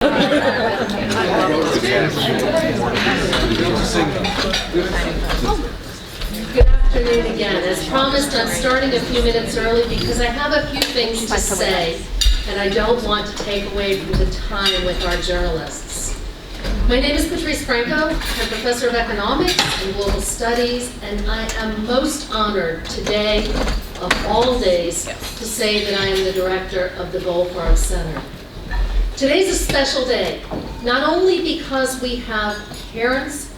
Good afternoon again. As promised, I'm starting a few minutes early because I have a few things to say, and I don't want to take away from the time with our journalists. My name is Patrice Franco. I'm professor of economics and global studies, and I am most honored today, of all days, to say that I am the director of the Goldfarb Center. Today's a special day, not only because we have parents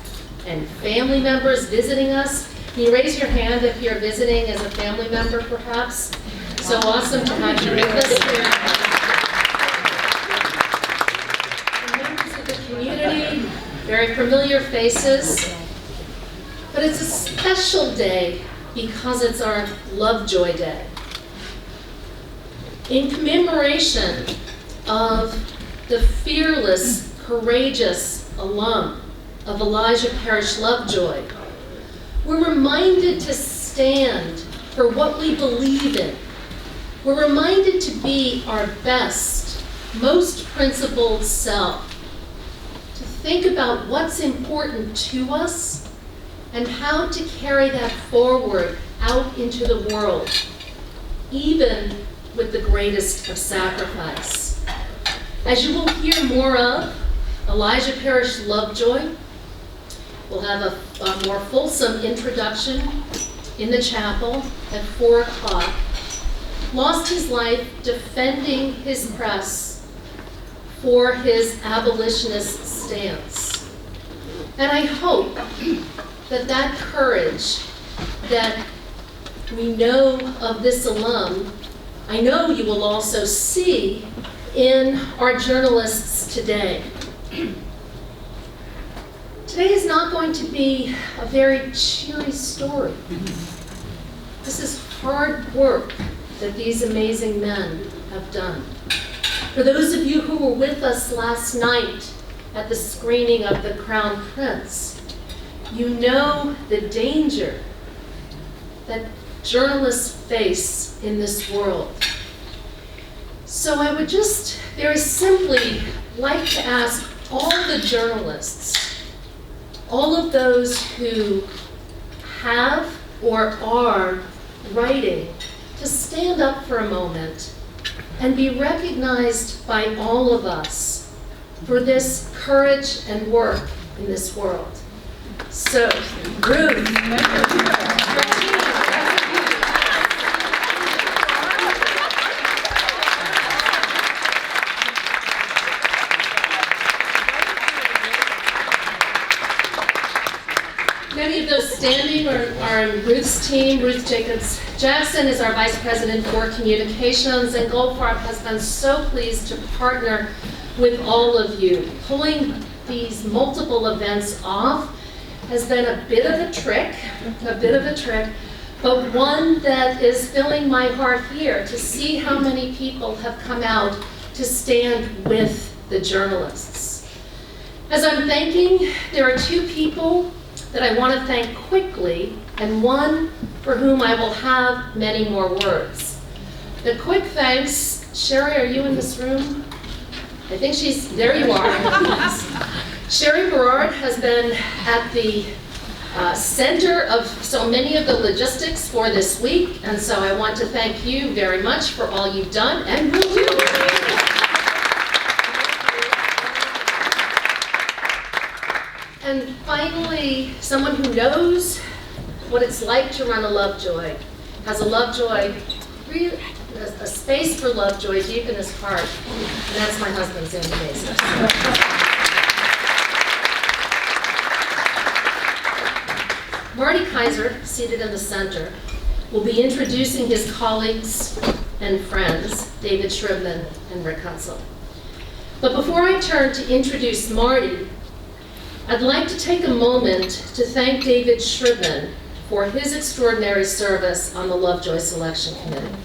and family members visiting us. Can you raise your hand if you're visiting as a family member, perhaps? So awesome to have you with us here. Members of the community, very familiar faces. But it's a special day because it's our Lovejoy Day. In commemoration of the fearless, courageous alum of Elijah Parish Lovejoy, we're reminded to stand for what we believe in. We're reminded to be our best, most principled self, to think about what's important to us and how to carry that forward out into the world, even with the greatest of sacrifice. As you will hear more of, Elijah Parish Lovejoy will have a more fulsome introduction in the chapel at 4 o'clock. Lost his life defending his press for his abolitionist stance. And I hope that that courage that we know of this alum, I know you will also see in our journalists today. Today is not going to be a very cheery story. This is hard work that these amazing men have done. For those of you who were with us last night at the screening of The Crown Prince, you know the danger that journalists face in this world. So I would just very simply like to ask all the journalists, all of those who have or are writing, to stand up for a moment and be recognized by all of us for this courage and work in this world. So, Ruth. Many of those standing are Ruth's team. Ruth Jacobs-Jackson is our Vice President for Communications, and Goldfarb has been so pleased to partner with all of you. Pulling these multiple events off has been a bit of a trick, but one that is filling my heart here to see how many people have come out to stand with the journalists. As I'm thanking, there are two people that I want to thank quickly, and one for whom I will have many more words. The quick thanks, Sherry, are you in this room? I think there you are. Sherry Berard has been at the center of so many of the logistics for this week, and so I want to thank you very much for all you've done and will do. And finally, someone who knows what it's like to run a Lovejoy, has a Lovejoy, a space for Lovejoy deep in his heart, and that's my husband, Sandy Mason. Marty Kaiser, seated in the center, will be introducing his colleagues and friends, David Shribman and Rick Hutzell. But before I turn to introduce Marty, I'd like to take a moment to thank David Shribman for his extraordinary service on the Lovejoy Selection Committee.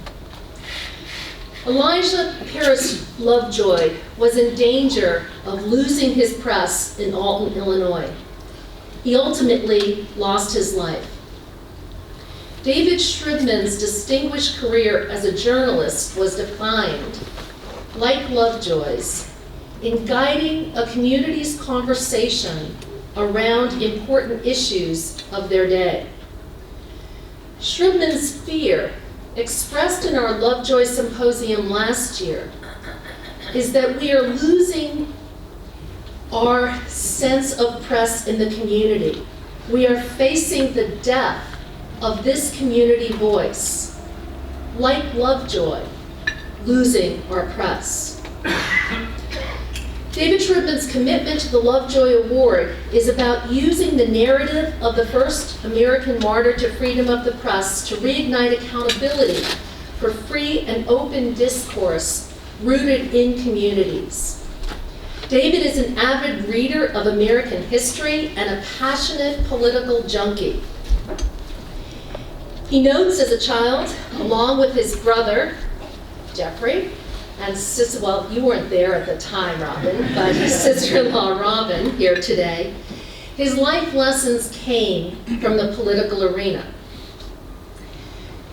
Elijah Parish Lovejoy was in danger of losing his press in Alton, Illinois. He ultimately lost his life. David Shribman's distinguished career as a journalist was defined, like Lovejoy's, in guiding a community's conversation around important issues of their day. Shribman's fear, expressed in our Lovejoy Symposium last year, is that we are losing our sense of press in the community. We are facing the death of this community voice, like Lovejoy, losing our press. David Shribman's commitment to the Lovejoy Award is about using the narrative of the first American martyr to freedom of the press to reignite accountability for free and open discourse rooted in communities. David is an avid reader of American history and a passionate political junkie. He notes as a child, along with his brother, Jeffrey, and sister, well, you weren't there at the time, Robin, but his sister-in-law, Robin, here today, his life lessons came from the political arena.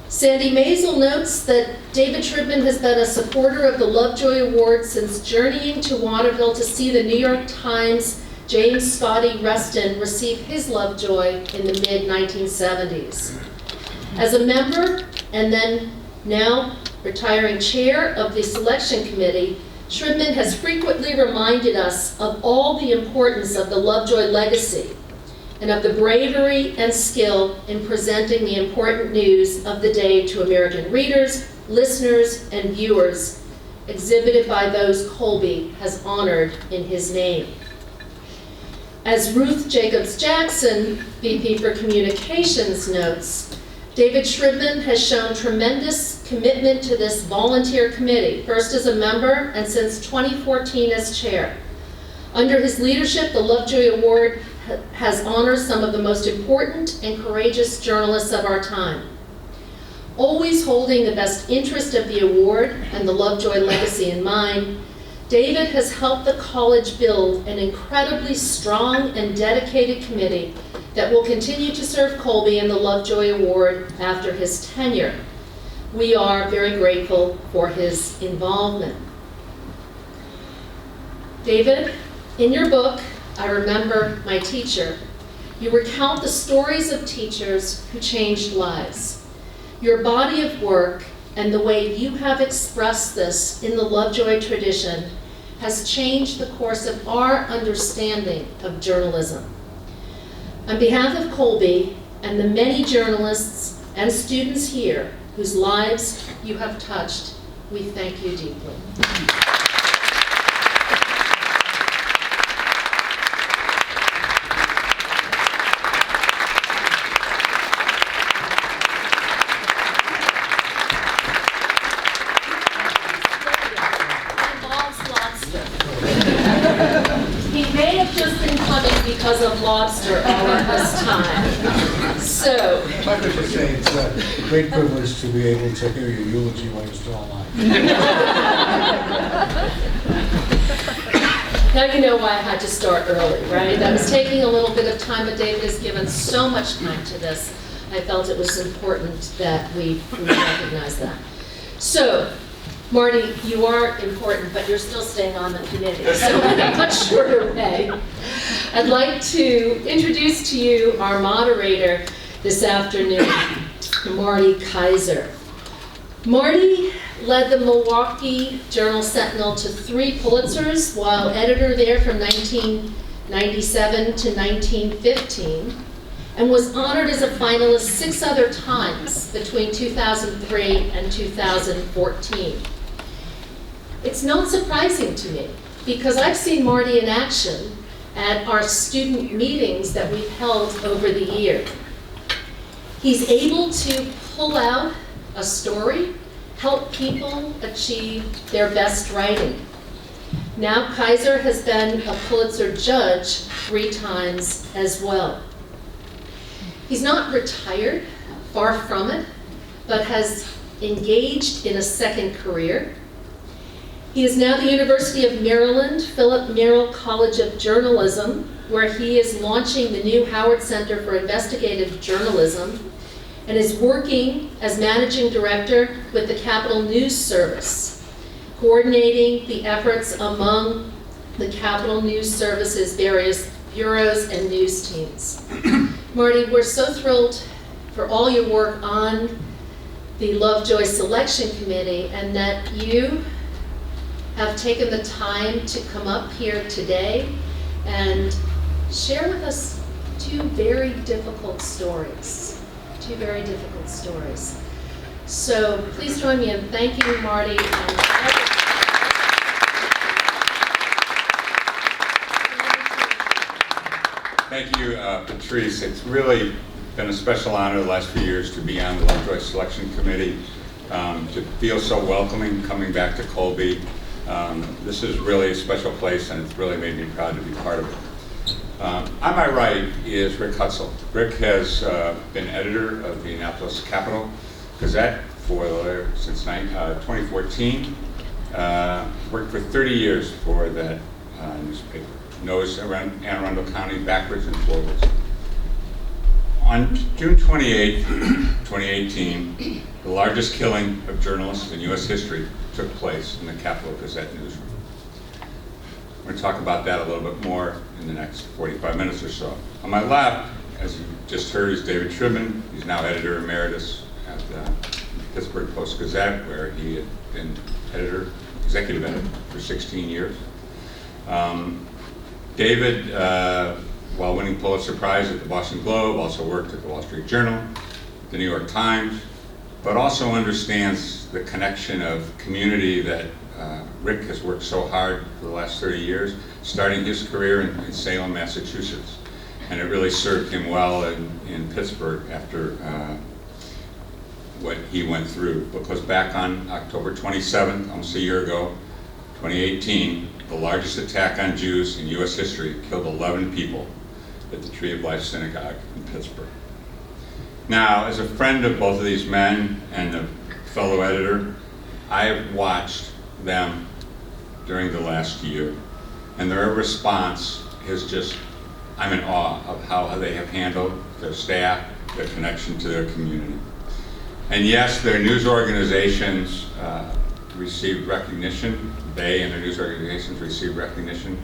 Sandy Maisel notes that David Shribman has been a supporter of the Lovejoy Award since journeying to Waterville to see the New York Times' James Scotty Reston receive his Lovejoy in the mid-1970s. As a member, and then now retiring chair of the selection committee, Shribman has frequently reminded us of all the importance of the Lovejoy legacy and of the bravery and skill in presenting the important news of the day to American readers, listeners, and viewers, exhibited by those Colby has honored in his name. As Ruth Jacobs Jackson, VP for Communications, notes, David Shribman has shown tremendous commitment to this volunteer committee, first as a member and since 2014 as chair. Under his leadership, the Lovejoy Award has honored some of the most important and courageous journalists of our time. Always holding the best interest of the award and the Lovejoy legacy in mind, David has helped the college build an incredibly strong and dedicated committee that will continue to serve Colby and the Lovejoy Award after his tenure. We are very grateful for his involvement. David, in your book, I Remember My Teacher, you recount the stories of teachers who changed lives. Your body of work and the way you have expressed this in the Lovejoy tradition has changed the course of our understanding of journalism. On behalf of Colby and the many journalists and students here whose lives you have touched, we thank you deeply. Because of lobster all of this time. So. If I could just say, it's a great privilege to be able to hear your eulogy while you're still alive. Now you know why I had to start early, right? I was taking a little bit of time, but David has given so much time to this. I felt it was important that we recognize that. So, Marty, you are important, but you're still staying on the committee, so in a much shorter way. I'd like to introduce to you our moderator this afternoon, Marty Kaiser. Marty led the Milwaukee Journal-Sentinel to 3 Pulitzers while editor there from 1997 to 1915, and was honored as a finalist 6 other times between 2003 and 2014. It's not surprising to me, because I've seen Marty in action at our student meetings that we've held over the year. He's able to pull out a story, help people achieve their best writing. Now Kaiser has been a Pulitzer judge 3 times as well. He's not retired, far from it, but has engaged in a second career. He is now at the University of Maryland, Philip Merrill College of Journalism, where he is launching the new Howard Center for Investigative Journalism, and is working as managing director with the Capitol News Service, coordinating the efforts among the Capitol News Service's various bureaus and news teams. Marty, we're so thrilled for all your work on the Lovejoy Selection Committee, and that you have taken the time to come up here today and share with us two very difficult stories. So please join me in thanking Marty. Thank you, Patrice. It's really been a special honor the last few years to be on the Lovejoy Selection Committee, to feel so welcoming coming back to Colby. This is really a special place, and it's really made me proud to be part of it. On my right is Rick Hutzell. Rick has been editor of the Annapolis Capital Gazette since 2014. Worked for 30 years for that newspaper. Knows around Anne Arundel County backwards and forwards. On June 28, 2018, the largest killing of journalists in U.S. history took place in the Capitol Gazette newsroom. We're going to talk about that a little bit more in the next 45 minutes or so. On my left, as you just heard, is David Shribman. He's now editor emeritus at the Pittsburgh Post-Gazette, where he had been executive editor for 16 years. David, while winning Pulitzer Prize at the Boston Globe, also worked at the Wall Street Journal, the New York Times, but also understands the connection of community that Rick has worked so hard for the last 30 years, starting his career in Salem, Massachusetts. And it really served him well in Pittsburgh after what he went through. Because back on October 27th, almost a year ago, 2018, the largest attack on Jews in U.S. history killed 11 people at the Tree of Life Synagogue in Pittsburgh. Now, as a friend of both of these men and a fellow editor, I have watched them during the last year, and their response is just, I'm in awe of how they have handled their staff, their connection to their community. And yes, their news organizations received recognition. They and their news organizations received recognition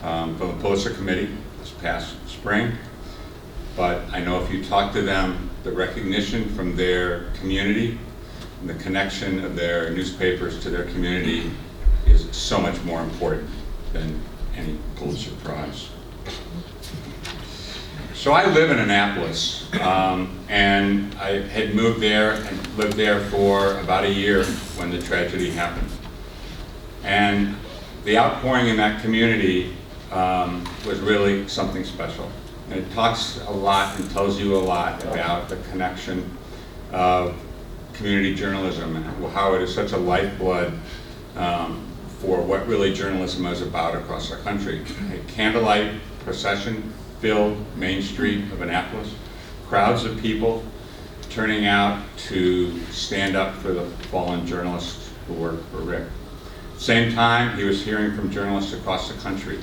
from the Pulitzer Committee this past spring. But I know if you talk to them, the recognition from their community and the connection of their newspapers to their community is so much more important than any Pulitzer Prize. So I live in Annapolis, and I had moved there and lived there for about a year when the tragedy happened. And the outpouring in that community was really something special. And it talks a lot and tells you a lot about the connection of community journalism and how it is such a lifeblood for what really journalism is about across our country. A candlelight procession filled Main Street of Annapolis, crowds of people turning out to stand up for the fallen journalists who worked for Rick. Same time, he was hearing from journalists across the country.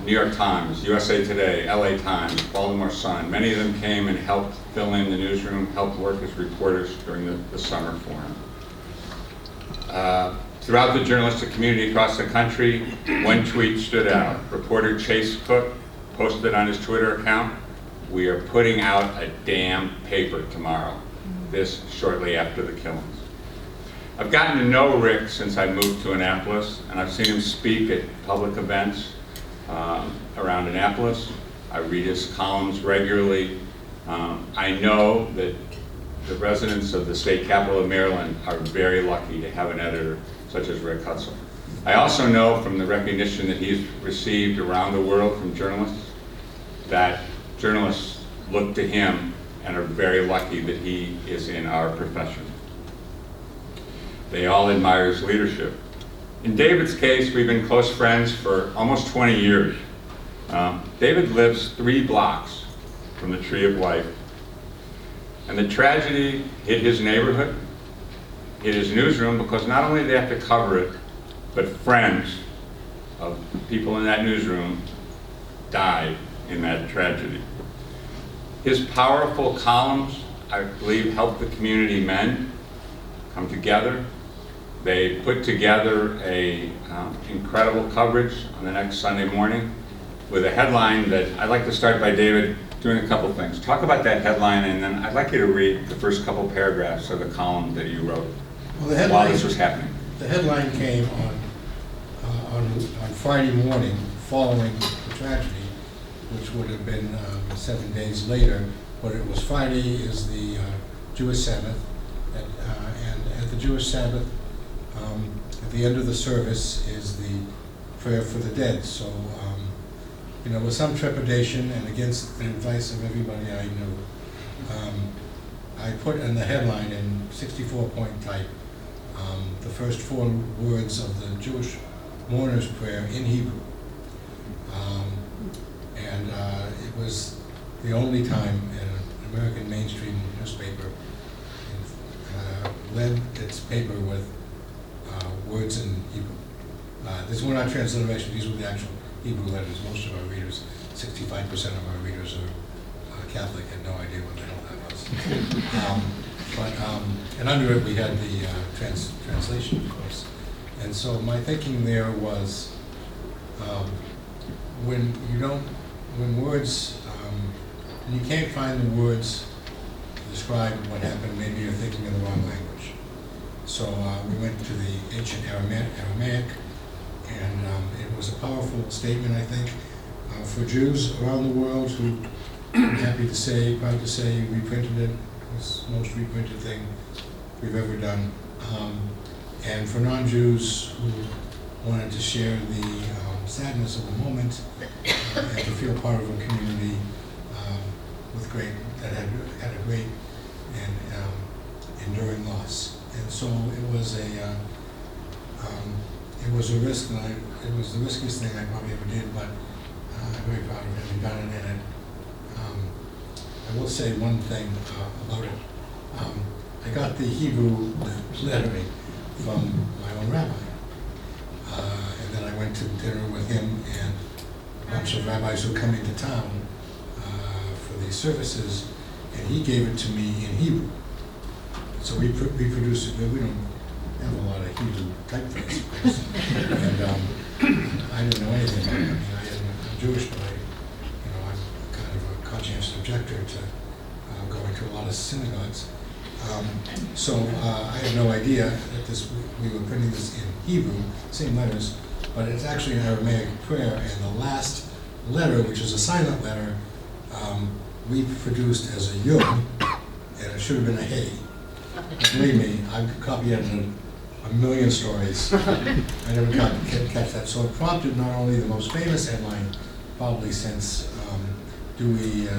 New York Times, USA Today, LA Times, Baltimore Sun, many of them came and helped fill in the newsroom, helped work as reporters during the summer for him. Throughout the journalistic community across the country, one tweet stood out. Reporter Chase Cook posted on his Twitter account, "We are putting out a damn paper tomorrow." This shortly after the killings. I've gotten to know Rick since I moved to Annapolis, and I've seen him speak at public events around Annapolis. I read his columns regularly. I know that the residents of the state capital of Maryland are very lucky to have an editor such as Rick Hutzell. I also know from the recognition that he's received around the world from journalists that journalists look to him and are very lucky that he is in our profession. They all admire his leadership. In David's case, we've been close friends for almost 20 years. David lives 3 blocks from the Tree of Life. And the tragedy hit his neighborhood, hit his newsroom, because not only did they have to cover it, but friends of people in that newsroom died in that tragedy. His powerful columns, I believe, helped the community men come together, They put together a incredible coverage on the next Sunday morning with a headline that I'd like to start by David doing a couple things. Talk about that headline, and then I'd like you to read the first couple paragraphs of the column that you wrote while this was happening. The headline came on Friday morning following the tragedy, which would have been 7 days later, but it was Friday is the Jewish Sabbath, and at the Jewish Sabbath, at the end of the service is the prayer for the dead. So, with some trepidation and against the advice of everybody I knew, I put in the headline in 64-point type the first 4 words of the Jewish mourner's prayer in Hebrew. And it was the only time an American mainstream newspaper led its paper with words in Hebrew. These were not transliteration, these were the actual Hebrew letters. Most of our readers, 65% of our readers are Catholic, had no idea what the hell that was. And under it we had the translation, of course. And so my thinking there was, when you can't find the words to describe what happened, maybe you're thinking in the wrong language. So we went to the ancient Aramaic, and it was a powerful statement, I think, for Jews around the world who, I'm proud to say, reprinted it. It was the most reprinted thing we've ever done. And for non-Jews who wanted to share the sadness of the moment and to feel part of a community that had a great and enduring loss. And so it was a risk, and it was the riskiest thing I probably ever did, but I'm very proud of having done it. And I will say one thing about it. I got the Hebrew lettering from my own rabbi. And then I went to dinner with him and a bunch of rabbis who come into town for these services, and he gave it to me in Hebrew. So we produced it. We don't have a lot of Hebrew typeface, of course. And I didn't know anything. I mean, I'm Jewish, but I'm kind of a conscientious objector to going to a lot of synagogues. So I had no idea that we were printing this in Hebrew, same letters, but it's actually an Aramaic prayer, and the last letter, which is a silent letter, we produced as a yod, and it should have been a hey. Believe me, I've copy edited a million stories. I never catch that. So it prompted not only the most famous headline, probably since Dewey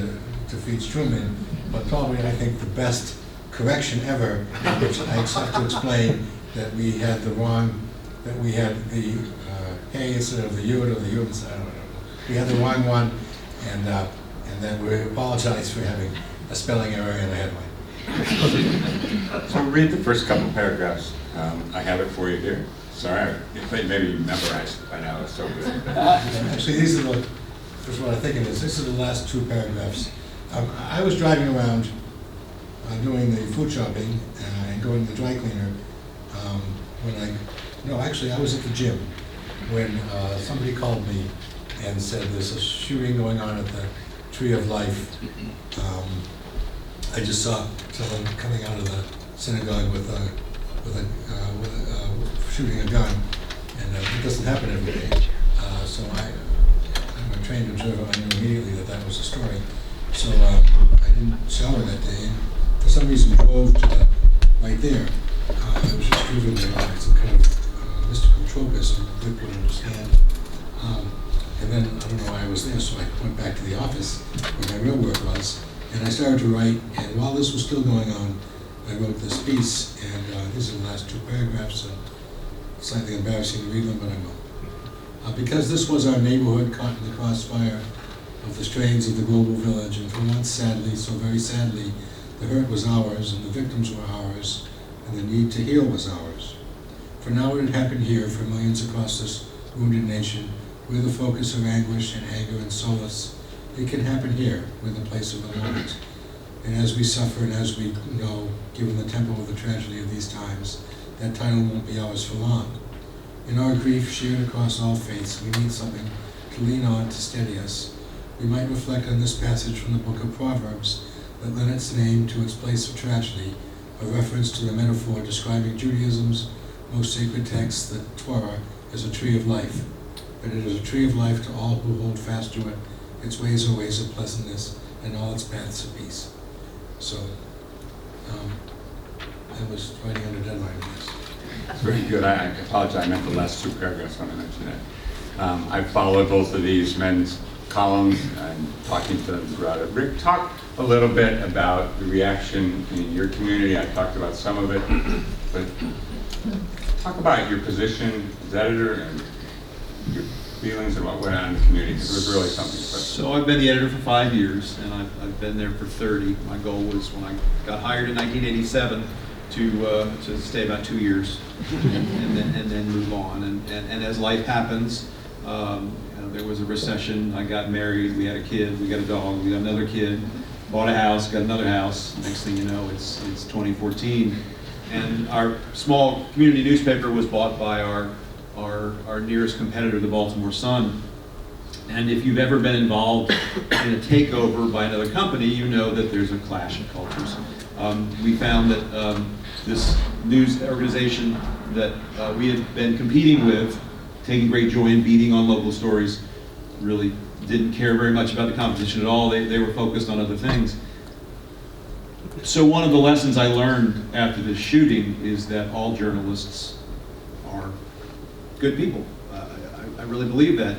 defeats Truman, but probably I think the best correction ever, which I have to explain that we had the hey instead of the yud, or the yud instead, I don't know. We had the wrong one, and then we apologize for having a spelling error in the headline. So read the first couple paragraphs. I have it for you here. Sorry, maybe you memorized it by now. It's so good. Actually, this is what I'm thinking is. This is the last 2 paragraphs. I was driving around doing the food shopping and going to the dry cleaner I was at the gym when somebody called me and said there's a shooting going on at the Tree of Life. I just saw someone coming out of the synagogue with shooting a gun, and it doesn't happen every day. So I'm a trained observer. I knew immediately that was a story. So I didn't shower that day, and for some reason drove to right there. I was just driven there. It's some kind of mystical tropism Dick would understand. And then I don't know why I was there, so I went back to the office where my real work was, and I started to write. And while this was still going on, I wrote this piece, and these are the last 2 paragraphs. Slightly embarrassing to read them, but I will. Because this was our neighborhood caught in the crossfire of the strains of the global village, and for once, sadly, so very sadly, the hurt was ours, and the victims were ours, and the need to heal was ours. For now it had happened here for millions across this wounded nation. We're the focus of anguish and anger and solace. It can happen here. We're the place of the moment. And as we suffer and as we know, given the tempo of the tragedy of these times, that title won't be ours for long. In our grief shared across all faiths, we need something to lean on to steady us. We might reflect on this passage from the book of Proverbs that lent its name to its place of tragedy, a reference to the metaphor describing Judaism's most sacred text, the Torah, as a tree of life. But it is a tree of life to all who hold fast to it. Its ways are ways of pleasantness, and all its paths of peace. So, I was writing under deadline on this. That's very good. I apologize, I meant the last two paragraphs when I mentioned that. I followed both of these men's columns and talking to them throughout it. Rick, talk a little bit about the reaction in your community. I talked about some of it, but talk about your position as editor and your feelings and what went on in the community, because it was really something special. So I've been the editor for 5 years, and I've been there for 30. My goal was, when I got hired in 1987, to stay about 2 years and then move on. And as life happens, there was a recession. I got married. We had a kid. We got a dog. We got another kid. Bought a house. Got another house. Next thing you know, it's 2014, and our small community newspaper was bought by our nearest competitor, the Baltimore Sun. And if you've ever been involved in a takeover by another company, you know that there's a clash of cultures. We found that this news organization that we had been competing with, taking great joy in beating on local stories, really didn't care very much about the competition at all. They were focused on other things. So one of the lessons I learned after this shooting is that all journalists are good people. I really believe that.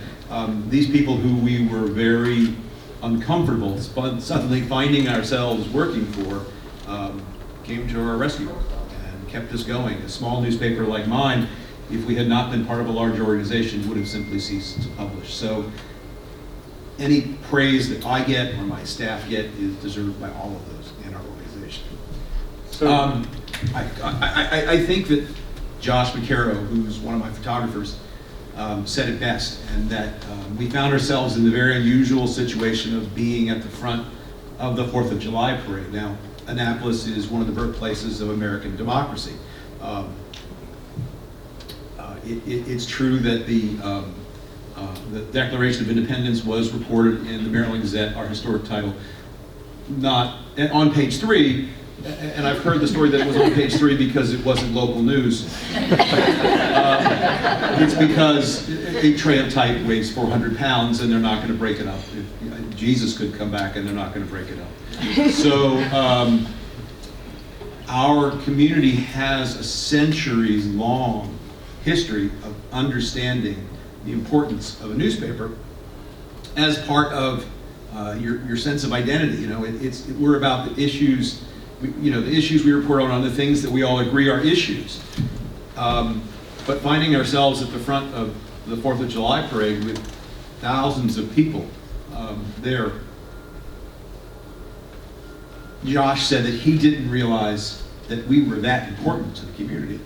These people who we were very uncomfortable suddenly finding ourselves working for came to our rescue and kept us going. A small newspaper like mine, if we had not been part of a larger organization, would have simply ceased to publish. So any praise that I get or my staff get is deserved by all of those in our organization. So, I think that Josh McCarrow, who's one of my photographers, said it best, and that we found ourselves in the very unusual situation of being at the front of the 4th of July parade. Now, Annapolis is one of the birthplaces of American democracy. It's true that the Declaration of Independence was reported in the Maryland Gazette, our historic title, not on page 3, and I've heard the story that it was on page 3 because it wasn't local news. It's because a tray of type weighs 400 pounds and they're not going to break it up. Jesus could come back and they're not going to break it up. So our community has a centuries-long history of understanding the importance of a newspaper as part of your sense of identity. You know, we're about the issues. The issues we report on are the things that we all agree are issues. But finding ourselves at the front of the 4th of July parade with thousands of people there, Josh said that he didn't realize that we were that important to the community.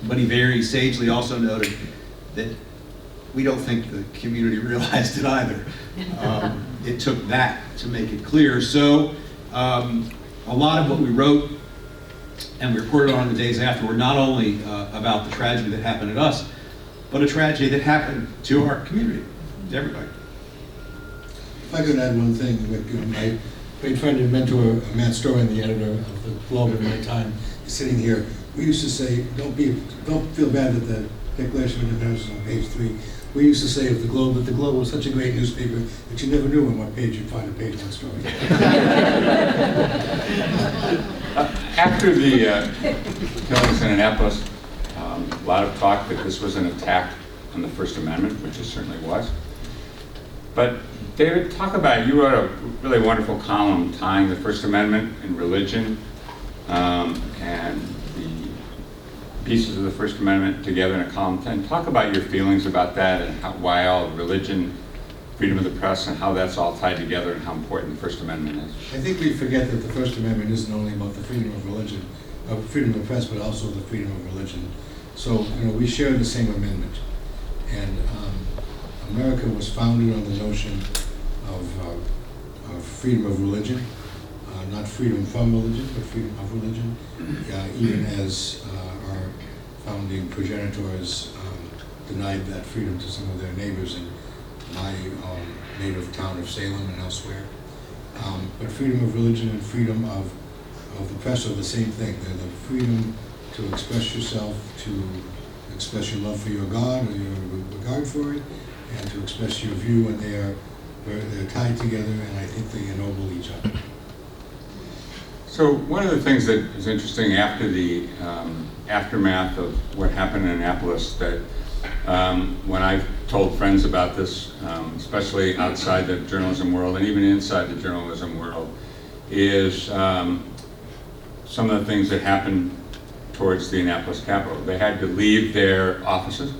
But he very sagely also noted that we don't think the community realized it either. It took that to make it clear. So a lot of what we wrote and we reported on the days after were not only about the tragedy that happened to us, but a tragedy that happened to our community, to everybody. If I could add one thing, my great friend and mentor, Matt Storin, the editor of the Globe at my time, is sitting here. We used to say, don't feel bad that the Declaration of Independence is on page 3. We used to say of the Globe that the Globe was such a great newspaper that you never knew on what page you'd find a page one story. After the killings in Annapolis, a lot of talk that this was an attack on the First Amendment, which it certainly was. But David, talk about, you wrote a really wonderful column tying the First Amendment and religion and the pieces of the First Amendment together in a column 10. Talk about your feelings about that and why all religion, freedom of the press, and how that's all tied together and how important the First Amendment is. I think we forget that the First Amendment isn't only about the freedom of religion, freedom of the press, but also the freedom of religion. So, we share the same amendment. And America was founded on the notion of freedom of religion, not freedom from religion, but freedom of religion, even as our founding progenitors denied that freedom to some of their neighbors in my native town of Salem and elsewhere. But freedom of religion and freedom of the press are the same thing. They're the freedom to express yourself, to express your love for your God or your regard for it, and to express your view, and they're tied together, and I think they ennoble each other. So one of the things that is interesting after the aftermath of what happened in Annapolis, that when I've told friends about this, especially outside the journalism world and even inside the journalism world, is some of the things that happened towards the Annapolis Capitol. They had to leave their offices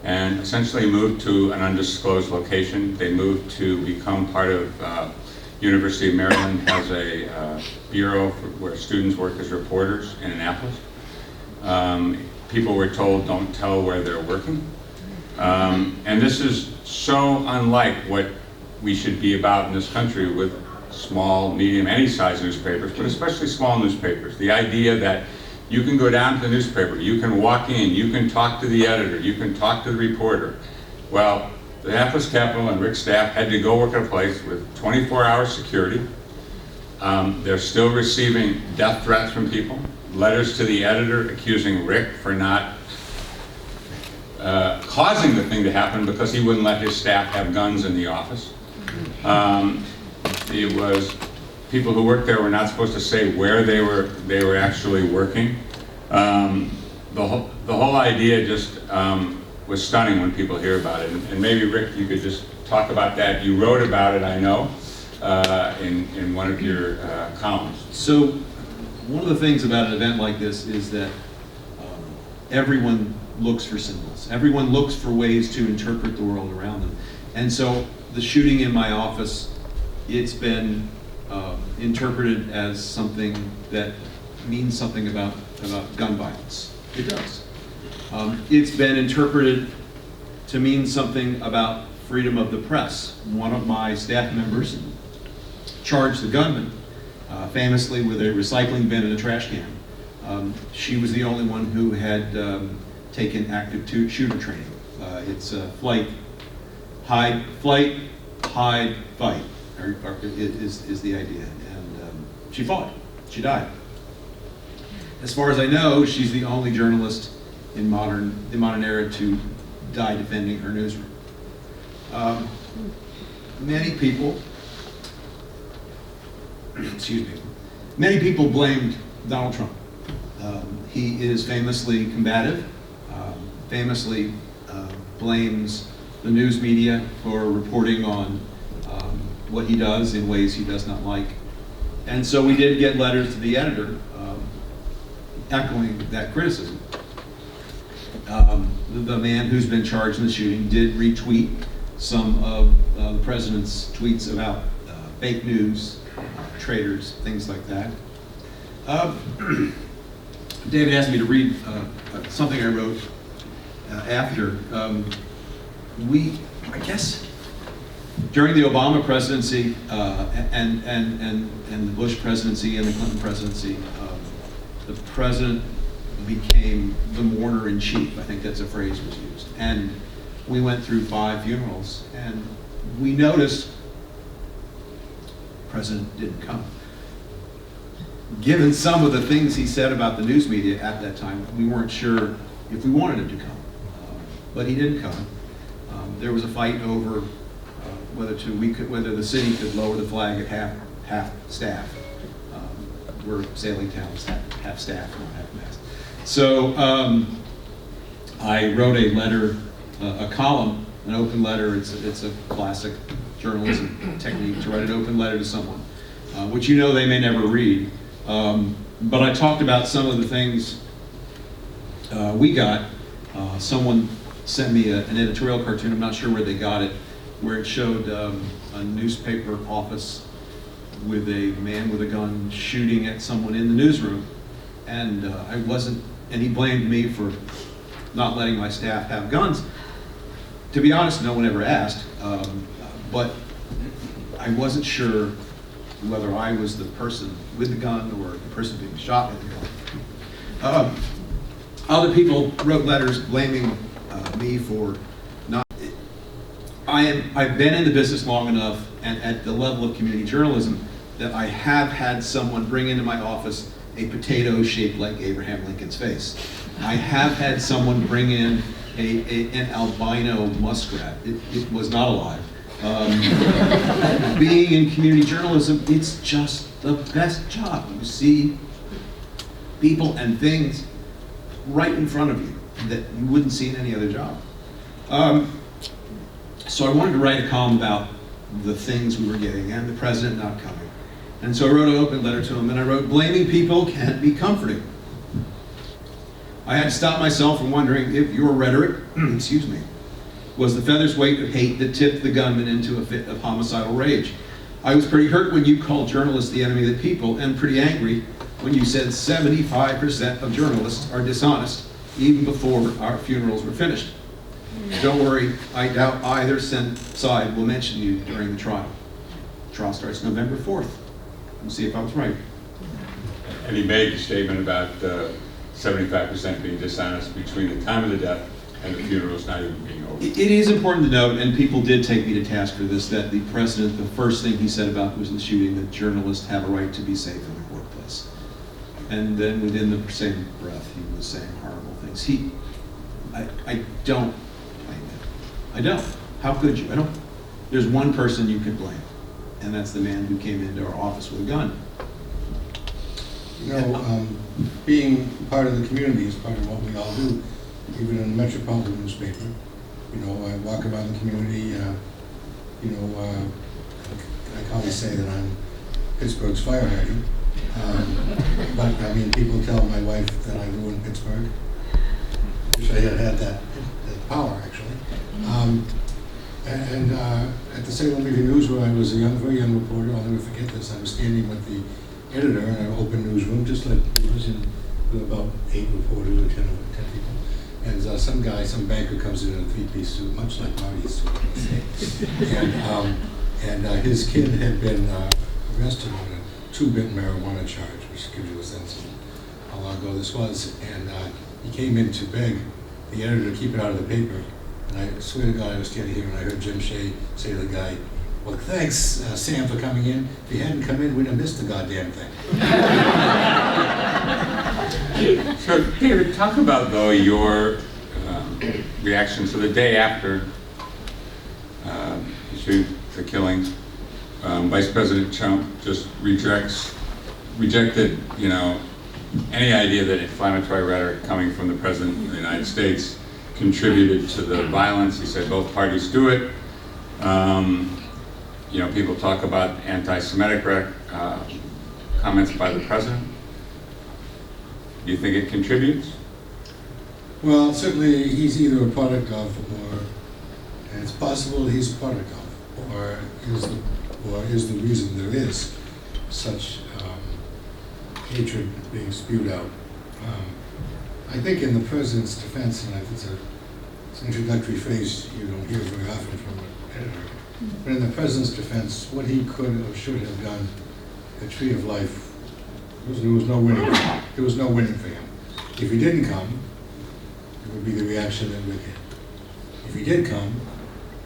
and essentially moved to an undisclosed location. They moved to become part of University of Maryland has a bureau where students work as reporters in Annapolis. People were told, don't tell where they're working. And this is so unlike what we should be about in this country with small, medium, any size newspapers, but especially small newspapers. The idea that you can go down to the newspaper, you can walk in, you can talk to the editor, you can talk to the reporter. Well, the Annapolis Capitol and Rick's staff had to go work at a place with 24-hour security. They're still receiving death threats from people, letters to the editor accusing Rick for not causing the thing to happen because he wouldn't let his staff have guns in the office. It was people who worked there were not supposed to say where they were actually working. The whole idea just was stunning when people hear about it. And maybe Rick, you could just talk about that. You wrote about it, I know, in one of your columns. So one of the things about an event like this is that everyone looks for symbols. Everyone looks for ways to interpret the world around them. And so the shooting in my office, it's been interpreted as something that means something about gun violence. It does. It's been interpreted to mean something about freedom of the press. One of my staff members charged the gunman, famously with a recycling bin and a trash can. She was the only one who had taken active shooter training. It's flight, hide, fight, is the idea. And she fought. She died. As far as I know, she's the only journalist in the modern era to die defending her newsroom. Many people blamed Donald Trump. He is famously combative, famously blames the news media for reporting on what he does in ways he does not like. And so we did get letters to the editor echoing that criticism. The man who's been charged in the shooting did retweet some of the president's tweets about fake news, traitors, things like that. David asked me to read something I wrote after. I guess, during the Obama presidency and the Bush presidency and the Clinton presidency, the president became the mourner-in-chief. I think that's a phrase was used. And we went through 5 funerals, and we noticed the president didn't come. Given some of the things he said about the news media at that time, we weren't sure if we wanted him to come. But he didn't come. There was a fight over whether the city could lower the flag at half staff. We're sailing towns, half staff, not half mast. So I wrote a letter, a column, an open letter. It's a classic journalism technique to write an open letter to someone, which you know they may never read. But I talked about some of the things we got. Someone sent me an editorial cartoon, I'm not sure where they got it, where it showed a newspaper office with a man with a gun shooting at someone in the newsroom. And and he blamed me for not letting my staff have guns. To be honest, no one ever asked, but I wasn't sure whether I was the person with the gun or the person being shot with the gun. Other people wrote letters blaming me for not. I've been in the business long enough and at the level of community journalism that I have had someone bring into my office a potato shaped like Abraham Lincoln's face. I have had someone bring in an albino muskrat. It was not alive. Being in community journalism, it's just the best job. You see people and things right in front of you that you wouldn't see in any other job. So I wanted to write a column about the things we were getting and the president not coming. And so I wrote an open letter to him, and I wrote, blaming people can't be comforting. I had to stop myself from wondering if your rhetoric, excuse me, was the feather's weight of hate that tipped the gunman into a fit of homicidal rage. I was pretty hurt when you called journalists the enemy of the people, and pretty angry when you said 75% of journalists are dishonest, even before our funerals were finished. Don't worry, I doubt either side will mention you during the trial. The trial starts November 4th. We'll see if I was right. And he made a statement about 75% being dishonest between the time of the death and the funerals not even being over. It is important to note, and people did take me to task for this, that the president, the first thing he said about was the shooting, that journalists have a right to be safe in the workplace. And then within the same breath, he was saying horrible things. I don't blame him. I don't. How could you? I don't. There's one person you could blame, and that's the man who came into our office with a gun. You know, being part of the community is part of what we all do. Even in a metropolitan newspaper, you know, I walk around the community, I can always say that I'm Pittsburgh's fire hydrant. But I mean, people tell my wife that I ruined Pittsburgh. Wish I had that power, actually. At the Salem Evening News, where I was a very young reporter, I'll never forget this. I was standing with the editor in an open newsroom, just like it was with about 8 reporters or 10 people. And some banker comes in a 3-piece suit, much like Marty's suit. And his kid had been arrested on a 2-bit marijuana charge, which gives you a sense of how long ago this was. And he came in to beg the editor to keep it out of the paper. And I swear to God, I was standing here and I heard Jim Shea say to the guy, "Well, thanks, Sam, for coming in. If you hadn't come in, we'd have missed the goddamn thing." So, David, talk about, though, your reaction. So the day after the killings, Vice President Trump just rejected, any idea that inflammatory rhetoric coming from the President of the United States contributed to the violence. He said both parties do it. People talk about anti-Semitic comments by the President. Do you think it contributes? Well, certainly he's either a product of, and it's possible he's a product of, or is the reason there is such hatred being spewed out. I think in the President's defense, and it's an introductory phrase you don't hear very often from an editor, but in the President's defense, what he could or should have done, the Tree of Life, there was no winning. There was no winning for him. If he didn't come, it would be the reaction that would hit. If he did come,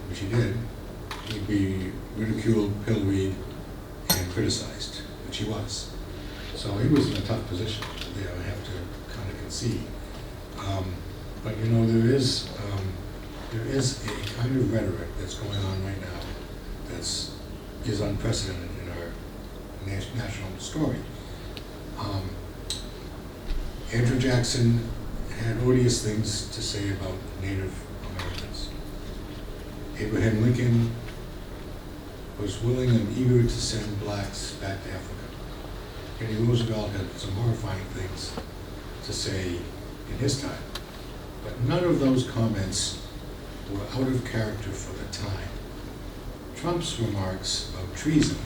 which he did, he'd be ridiculed, pilloried, and criticized, which he was. So he was in a tough position there, I have to kind of concede. But there is a kind of rhetoric that's going on right now is unprecedented in our national story. Andrew Jackson had odious things to say about Native Americans. Abraham Lincoln was willing and eager to send blacks back to Africa. Teddy Roosevelt had some horrifying things to say in his time. But none of those comments were out of character for the time. Trump's remarks about treason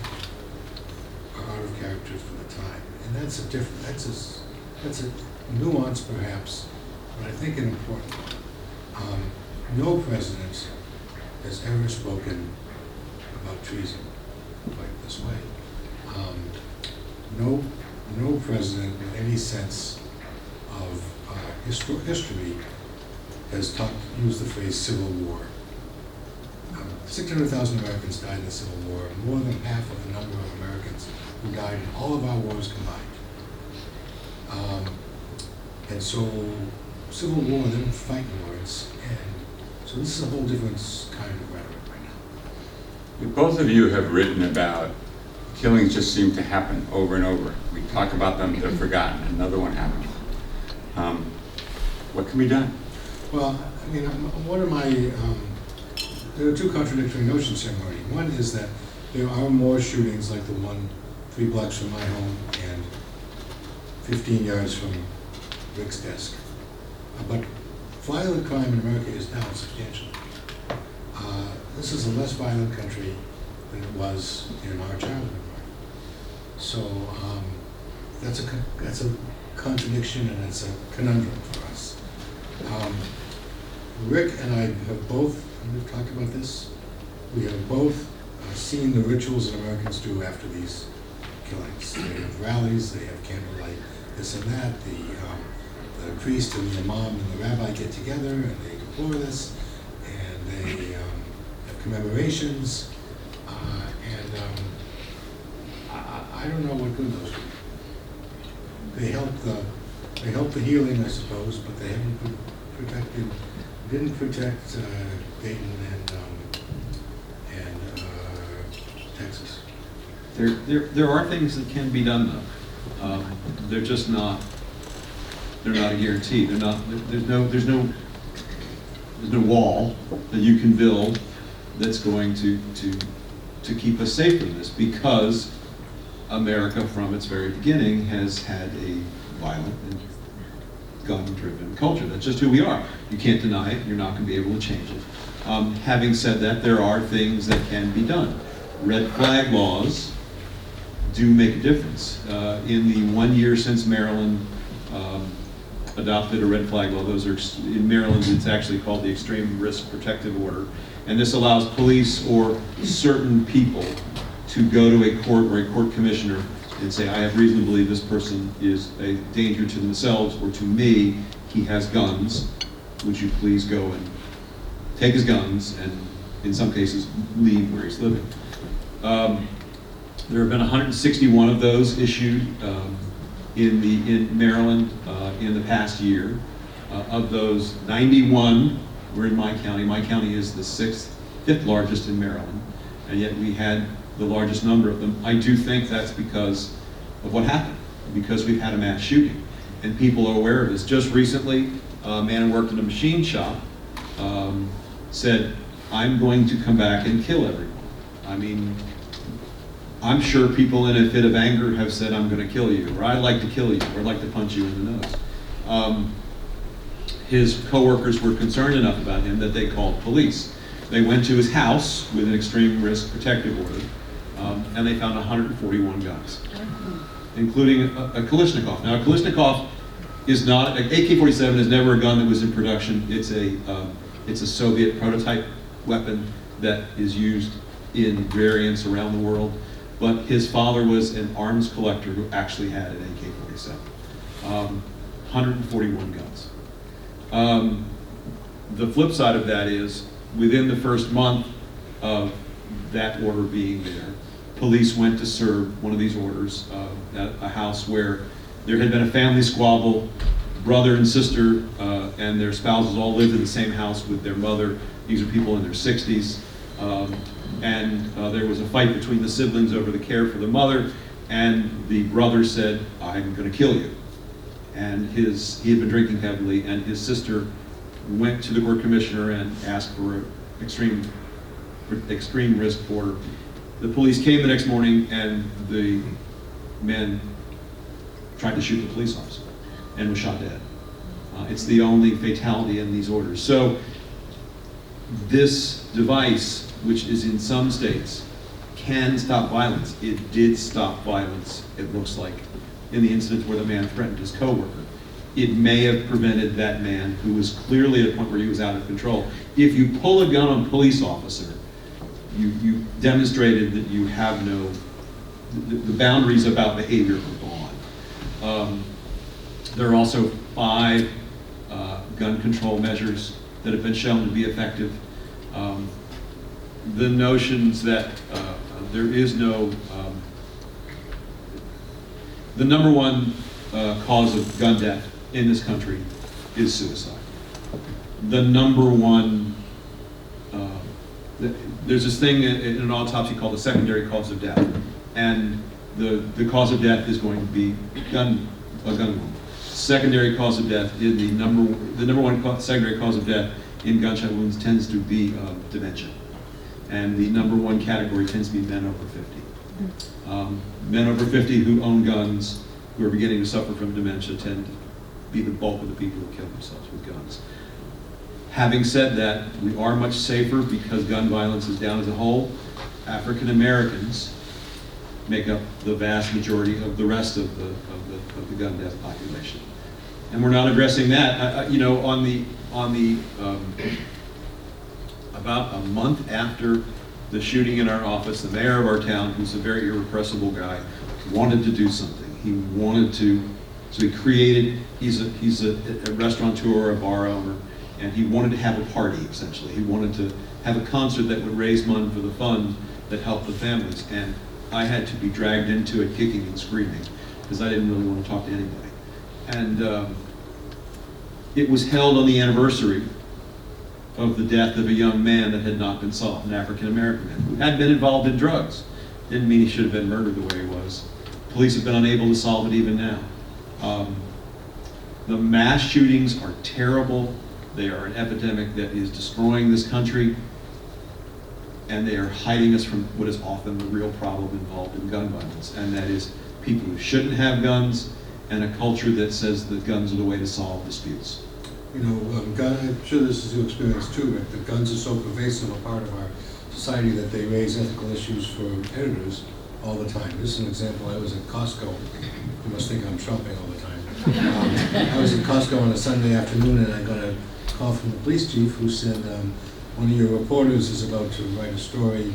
are out of character for the time. And that's a nuance perhaps, but I think an important one. No president has ever spoken about treason like this way. No president with any sense of history has used the phrase Civil War. 600,000 Americans died in the Civil War, and more than half of the number of Americans who died in all of our wars combined. And so, Civil War, they don't fight wars, and so this is a whole different kind of rhetoric right now. Both of you have written about killings just seem to happen over and over. We talk about them, they're forgotten, another one happens. What can be done? Well, I mean, there are two contradictory notions here, Marty. One is that there are more shootings like the one 3 blocks from my home and 15 yards from Rick's desk. But violent crime in America is down substantially. This is a less violent country than it was in our childhood. So that's a contradiction, and it's a conundrum for us. Rick and I have both, and we've talked about this, we have both seen the rituals that Americans do after these killings. They have rallies, they have candlelight, this and that. The priest and the imam and the rabbi get together and they deplore this, and they have commemorations, I don't know what good those do. They help the healing, I suppose, but they didn't protect Dayton and Texas. There are things that can be done though. They're just not. They're not a guarantee. They're not. There's no wall that you can build that's going to keep us safe from this, because America from its very beginning has had a violent and gun-driven culture. That's just who we are. You can't deny it. You're not going to be able to change it. Having said that, there are things that can be done. Red flag laws do make a difference. In the 1 year since Maryland adopted a red flag law, those are in Maryland. It's actually called the Extreme Risk Protective Order, and this allows police or certain people to go to a court or a court commissioner and say, I have reason to believe this person is a danger to themselves or to me. He has guns. Would you please go and take his guns and, in some cases, leave where he's living? There have been 161 of those issued in Maryland in the past year. Of those, 91 were in my county. My county is the fifth largest in Maryland, and yet we had the largest number of them. I do think that's because of what happened, because we've had a mass shooting, and people are aware of this. Just recently, a man who worked in a machine shop said, I'm going to come back and kill everyone. I mean, I'm sure people in a fit of anger have said, I'm going to kill you, or I'd like to kill you, or I'd like to punch you in the nose. His coworkers were concerned enough about him that they called police. They went to his house with an extreme risk protective order, and they found 141 guns, including a Kalashnikov. Now, a Kalashnikov is not, an AK-47 is never a gun that was in production. It's a Soviet prototype weapon that is used in variants around the world. But his father was an arms collector who actually had an AK-47. 141 guns. The flip side of that is, within the first month of that order being there, police went to serve one of these orders at a house where there had been a family squabble. Brother and sister and their spouses all lived in the same house with their mother. These are people in their 60s. And there was a fight between the siblings over the care for the mother, and the brother said, I'm going to kill you. And he had been drinking heavily, and his sister went to the court commissioner and asked for an extreme risk order. The police came the next morning, and the men tried to shoot the police officer and was shot dead. It's the only fatality in these orders. So this device, which is in some states, can stop violence. It did stop violence, it looks like, in the incident where the man threatened his coworker. It may have prevented that man, who was clearly at a point where he was out of control. If you pull a gun on a police officer, you demonstrated that you have no the boundaries about behavior are gone. There are also 5 gun control measures that have been shown to be effective. The notions that there is no, the number one cause of gun death in this country is suicide. The number one, there's this thing in an autopsy called the secondary cause of death, and the cause of death is going to be a gun wound. Secondary cause of death is the number one secondary cause of death in gunshot wounds tends to be dementia, and the number one category tends to be men over 50. Men over 50 who own guns, who are beginning to suffer from dementia, tend to be the bulk of the people who kill themselves with guns. Having said that, we are much safer because gun violence is down as a whole. African Americans make up the vast majority of the rest of the gun death population, and we're not addressing that. About a month after the shooting in our office, the mayor of our town, who's a very irrepressible guy, wanted to do something. He wanted to, so he created. He's a restaurateur, a bar owner. And he wanted to have a party, essentially. He wanted to have a concert that would raise money for the fund that helped the families. And I had to be dragged into it kicking and screaming because I didn't really want to talk to anybody. And it was held on the anniversary of the death of a young man that had not been solved, an African American man who had been involved in drugs. Didn't mean he should have been murdered the way he was. Police have been unable to solve it even now. The mass shootings are terrible. They are an epidemic that is destroying this country, and they are hiding us from what is often the real problem involved in gun violence, and that is people who shouldn't have guns and a culture that says that guns are the way to solve disputes. You know, I'm sure this is your experience too, Rick, that guns are so pervasive a part of our society that they raise ethical issues for editors all the time. This is an example. I was at Costco. You must think I'm shopping all the time. I was at Costco on a Sunday afternoon, and I got a call from the police chief who said one of your reporters is about to write a story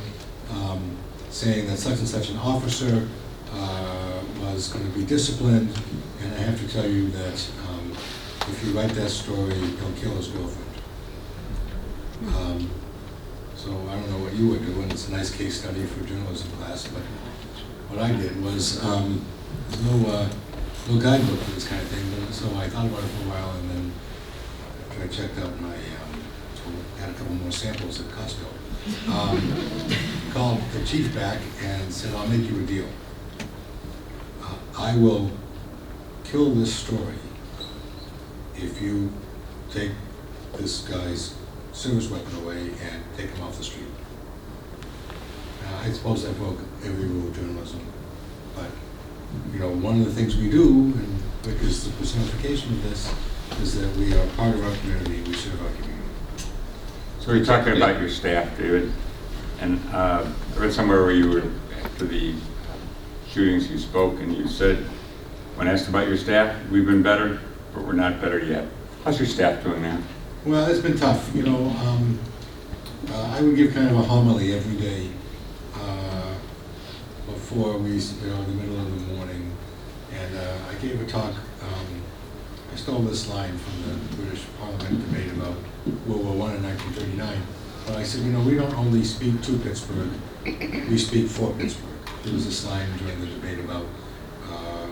saying that such and such an officer was going to be disciplined, and I have to tell you that if you write that story, he'll kill his girlfriend. So I don't know what you would do, and it's a nice case study for journalism class, but what I did was there's no guidebook for this kind of thing, but so I thought about it for a while, and then I checked out my, had a couple more samples at Costco. Called the chief back and said, I'll make you a deal. I will kill this story if you take this guy's service weapon away and take him off the street. I suppose I broke every rule of journalism, but you know, one of the things we do, and Rick is the personification of this, is that we are part of our community, we serve our community. So you're talking about your staff, David, and I read somewhere where you were, after the shootings, you spoke and you said, when asked about your staff, we've been better, but we're not better yet. How's your staff doing now? Well, it's been tough. You know, I would give kind of a homily every day before we, in the middle of the morning, and I gave a talk. I stole this line from the British Parliament debate about World War I in 1939. But I said, we don't only speak to Pittsburgh, we speak for Pittsburgh. There was this line during the debate about the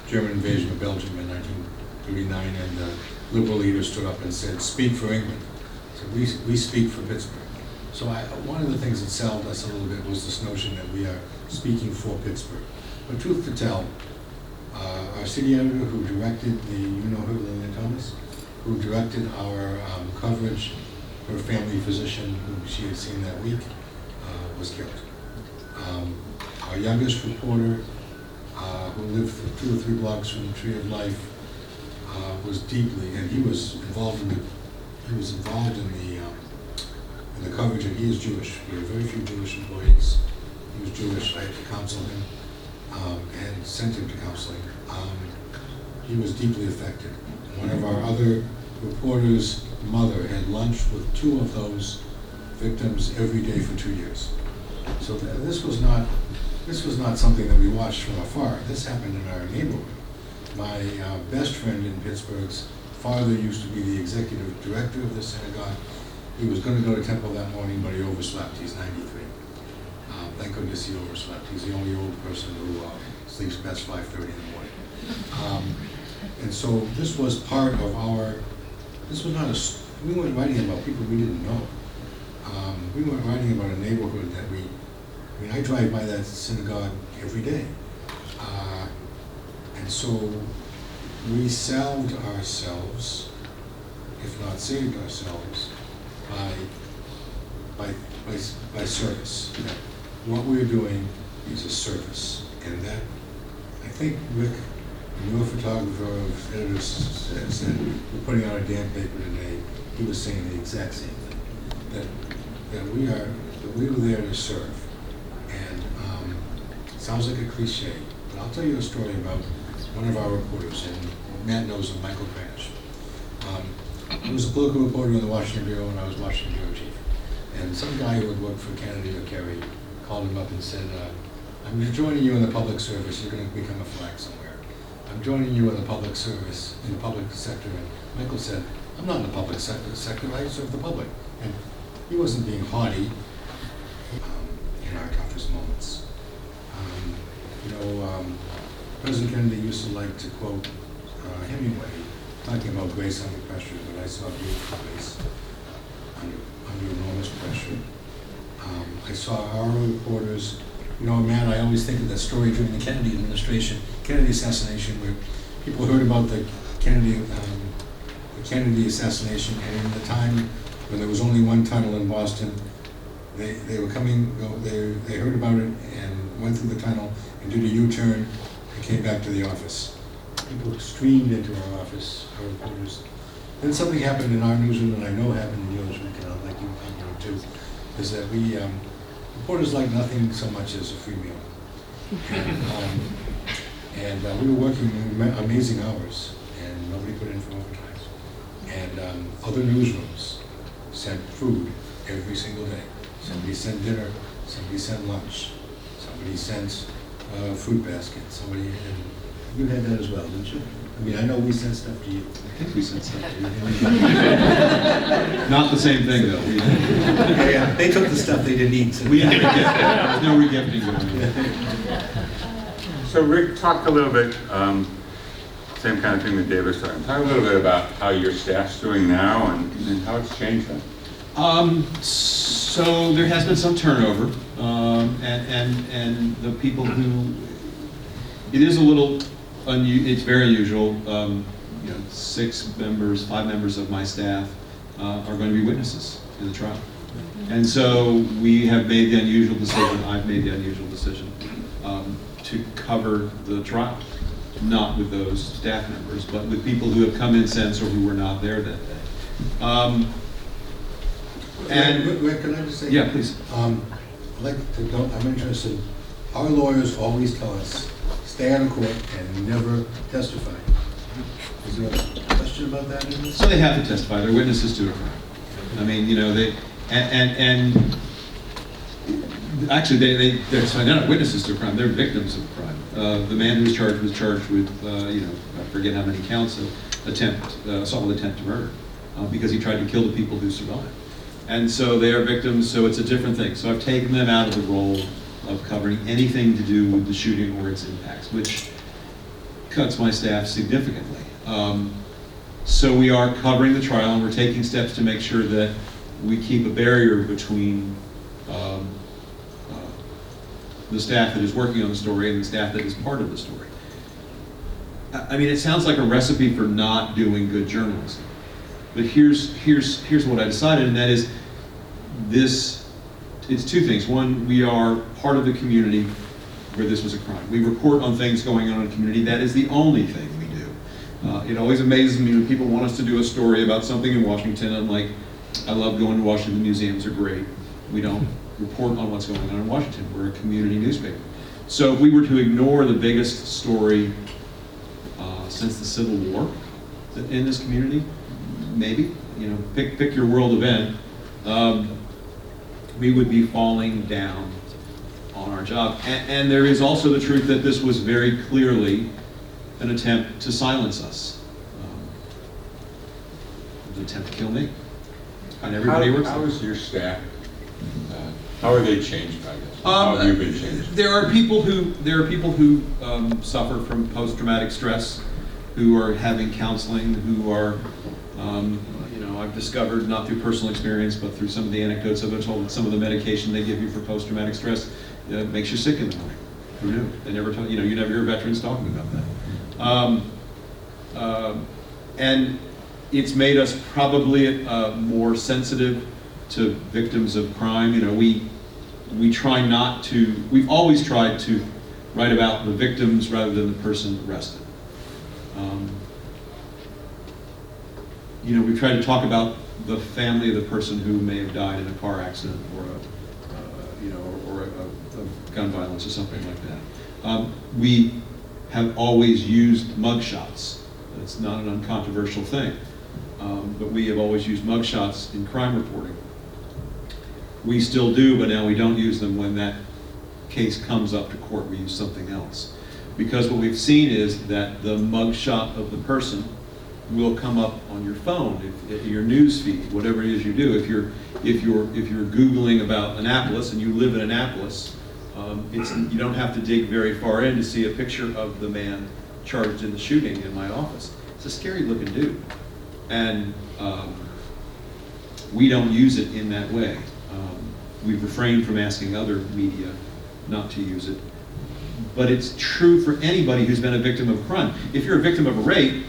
German invasion of Belgium in 1939, and the Liberal leader stood up and said, speak for England. So we speak for Pittsburgh. So one of the things that salved us a little bit was this notion that we are speaking for Pittsburgh. But truth to tell, our city editor who directed her, Lillian Thomas, who directed our coverage, her family physician who she had seen that week, was killed. Our youngest reporter, who lived 2 or 3 blocks from the Tree of Life, was deeply, and he was involved in the coverage, and he is Jewish. We have very few Jewish employees. He was Jewish. I had to counsel him and sent him to counseling. He was deeply affected. One of our other reporters' mother had lunch with 2 of those victims every day for 2 years. So this was not this was not something that we watched from afar. This happened in our neighborhood. My best friend in Pittsburgh's father used to be the executive director of the synagogue. He was going to go to temple that morning, but he overslept. He's 93. Thank goodness he overslept. He's the only old person who sleeps past 5:30 in the morning. And so this was part of our, this was not a, we weren't writing about people we didn't know. We weren't writing about a neighborhood that I drive by that synagogue every day. And so we salved ourselves, if not saved ourselves, by service. That what we're doing is a service. And that, I think Rick, your photographer of editors said, we're putting out a damn paper today. He was saying the exact same thing. That we were there to serve. And it sounds like a cliche, but I'll tell you a story about one of our reporters, and Matt knows him, Michael Granish. I was a political reporter in the Washington Bureau when I was Washington Bureau chief. And some guy who had worked for Kennedy or Kerry called him up and said, I'm joining you in the public service, you're going to become a flag somewhere. I'm joining you in the public service, in the public sector. And Michael said, I'm not in the public sector, I serve the public. And he wasn't being haughty in our toughest moments. President Kennedy used to like to quote Hemingway, talking about grace under pressure, but I saw beautiful grace under enormous pressure. I saw our reporters, Matt, I always think of that story during the Kennedy administration, Kennedy assassination, where people heard about the Kennedy assassination, and in the time when there was only one tunnel in Boston, they were coming, they heard about it and went through the tunnel and did a U-turn and came back to the office. People streamed into our office, our reporters. Then something happened in our newsroom, and I know happened in yours, Rick, and I'd like you to too, is that we, reporters like nothing so much as a free meal. And we were working amazing hours, and nobody put in for overtime. And other newsrooms sent food every single day. Somebody sent dinner, somebody sent lunch, somebody sent fruit basket, somebody, and you had that as well, didn't you? I mean, I know we sent stuff to you. I think we sent stuff to you. Not the same thing, though. Yeah, they took the stuff they didn't eat. So We didn't get There's no regifting going on. So Rick, talk a little bit, same kind of thing that Dave was talking. Talk a little bit about how your staff's doing now and how it's changed then. So there has been some turnover, and the people who, it is a little, it's very unusual. 5 members of my staff are going to be witnesses in the trial. And so we have made the unusual decision, I've made the unusual decision, to cover the trial. Not with those staff members, but with people who have come in since or who were not there that day. Rick, can I just say? Yeah, please. I'm interested. Our lawyers always tell us, stay out of court and never testify. Is there a question about that? So they have to testify. They're witnesses to a crime. I mean, they and actually they're not witnesses to a crime. They're victims of a crime. The man who was charged with I forget how many counts of assault with attempt to murder, because he tried to kill the people who survived. And so they are victims, so it's a different thing. So I've taken them out of the role of covering anything to do with the shooting or its impacts, which cuts my staff significantly. So we are covering the trial, and we're taking steps to make sure that we keep a barrier between the staff that is working on the story and the staff that is part of the story. I mean, it sounds like a recipe for not doing good journalism. But here's what I decided, and that is it's two things. One, we are part of the community where this was a crime. We report on things going on in the community. That is the only thing we do. It always amazes me when people want us to do a story about something in Washington. I'm like, I love going to Washington. Museums are great. We don't report on what's going on in Washington. We're a community newspaper. So if we were to ignore the biggest story since the Civil War in this community, maybe, pick your world event, we would be falling down on our job. And there is also the truth that this was very clearly an attempt to silence us. It was an attempt to kill me. And everybody works. How is your staff? How are they changed by this? How have you been changed? There are people who suffer from post-traumatic stress, who are having counseling, who are, I've discovered, not through personal experience, but through some of the anecdotes I've been told, that some of the medication they give you for post-traumatic stress makes you sick in the morning. Who knew? They never told you never hear veterans talking about that. And it's made us probably more sensitive to victims of crime. We try not to, we've always tried to write about the victims rather than the person arrested. We try to talk about the family of the person who may have died in a car accident or a gun violence or something like that. We have always used mugshots. It's not an uncontroversial thing, but we have always used mugshots in crime reporting. We still do, but now we don't use them when that case comes up to court. We use something else. Because what we've seen is that the mugshot of the person will come up on your phone, your news feed, whatever it is you do. If you're Googling about Annapolis and you live in Annapolis, you don't have to dig very far in to see a picture of the man charged in the shooting in my office. It's a scary looking dude. And we don't use it in that way. We've refrained from asking other media not to use it. But it's true for anybody who's been a victim of crime. If you're a victim of a rape,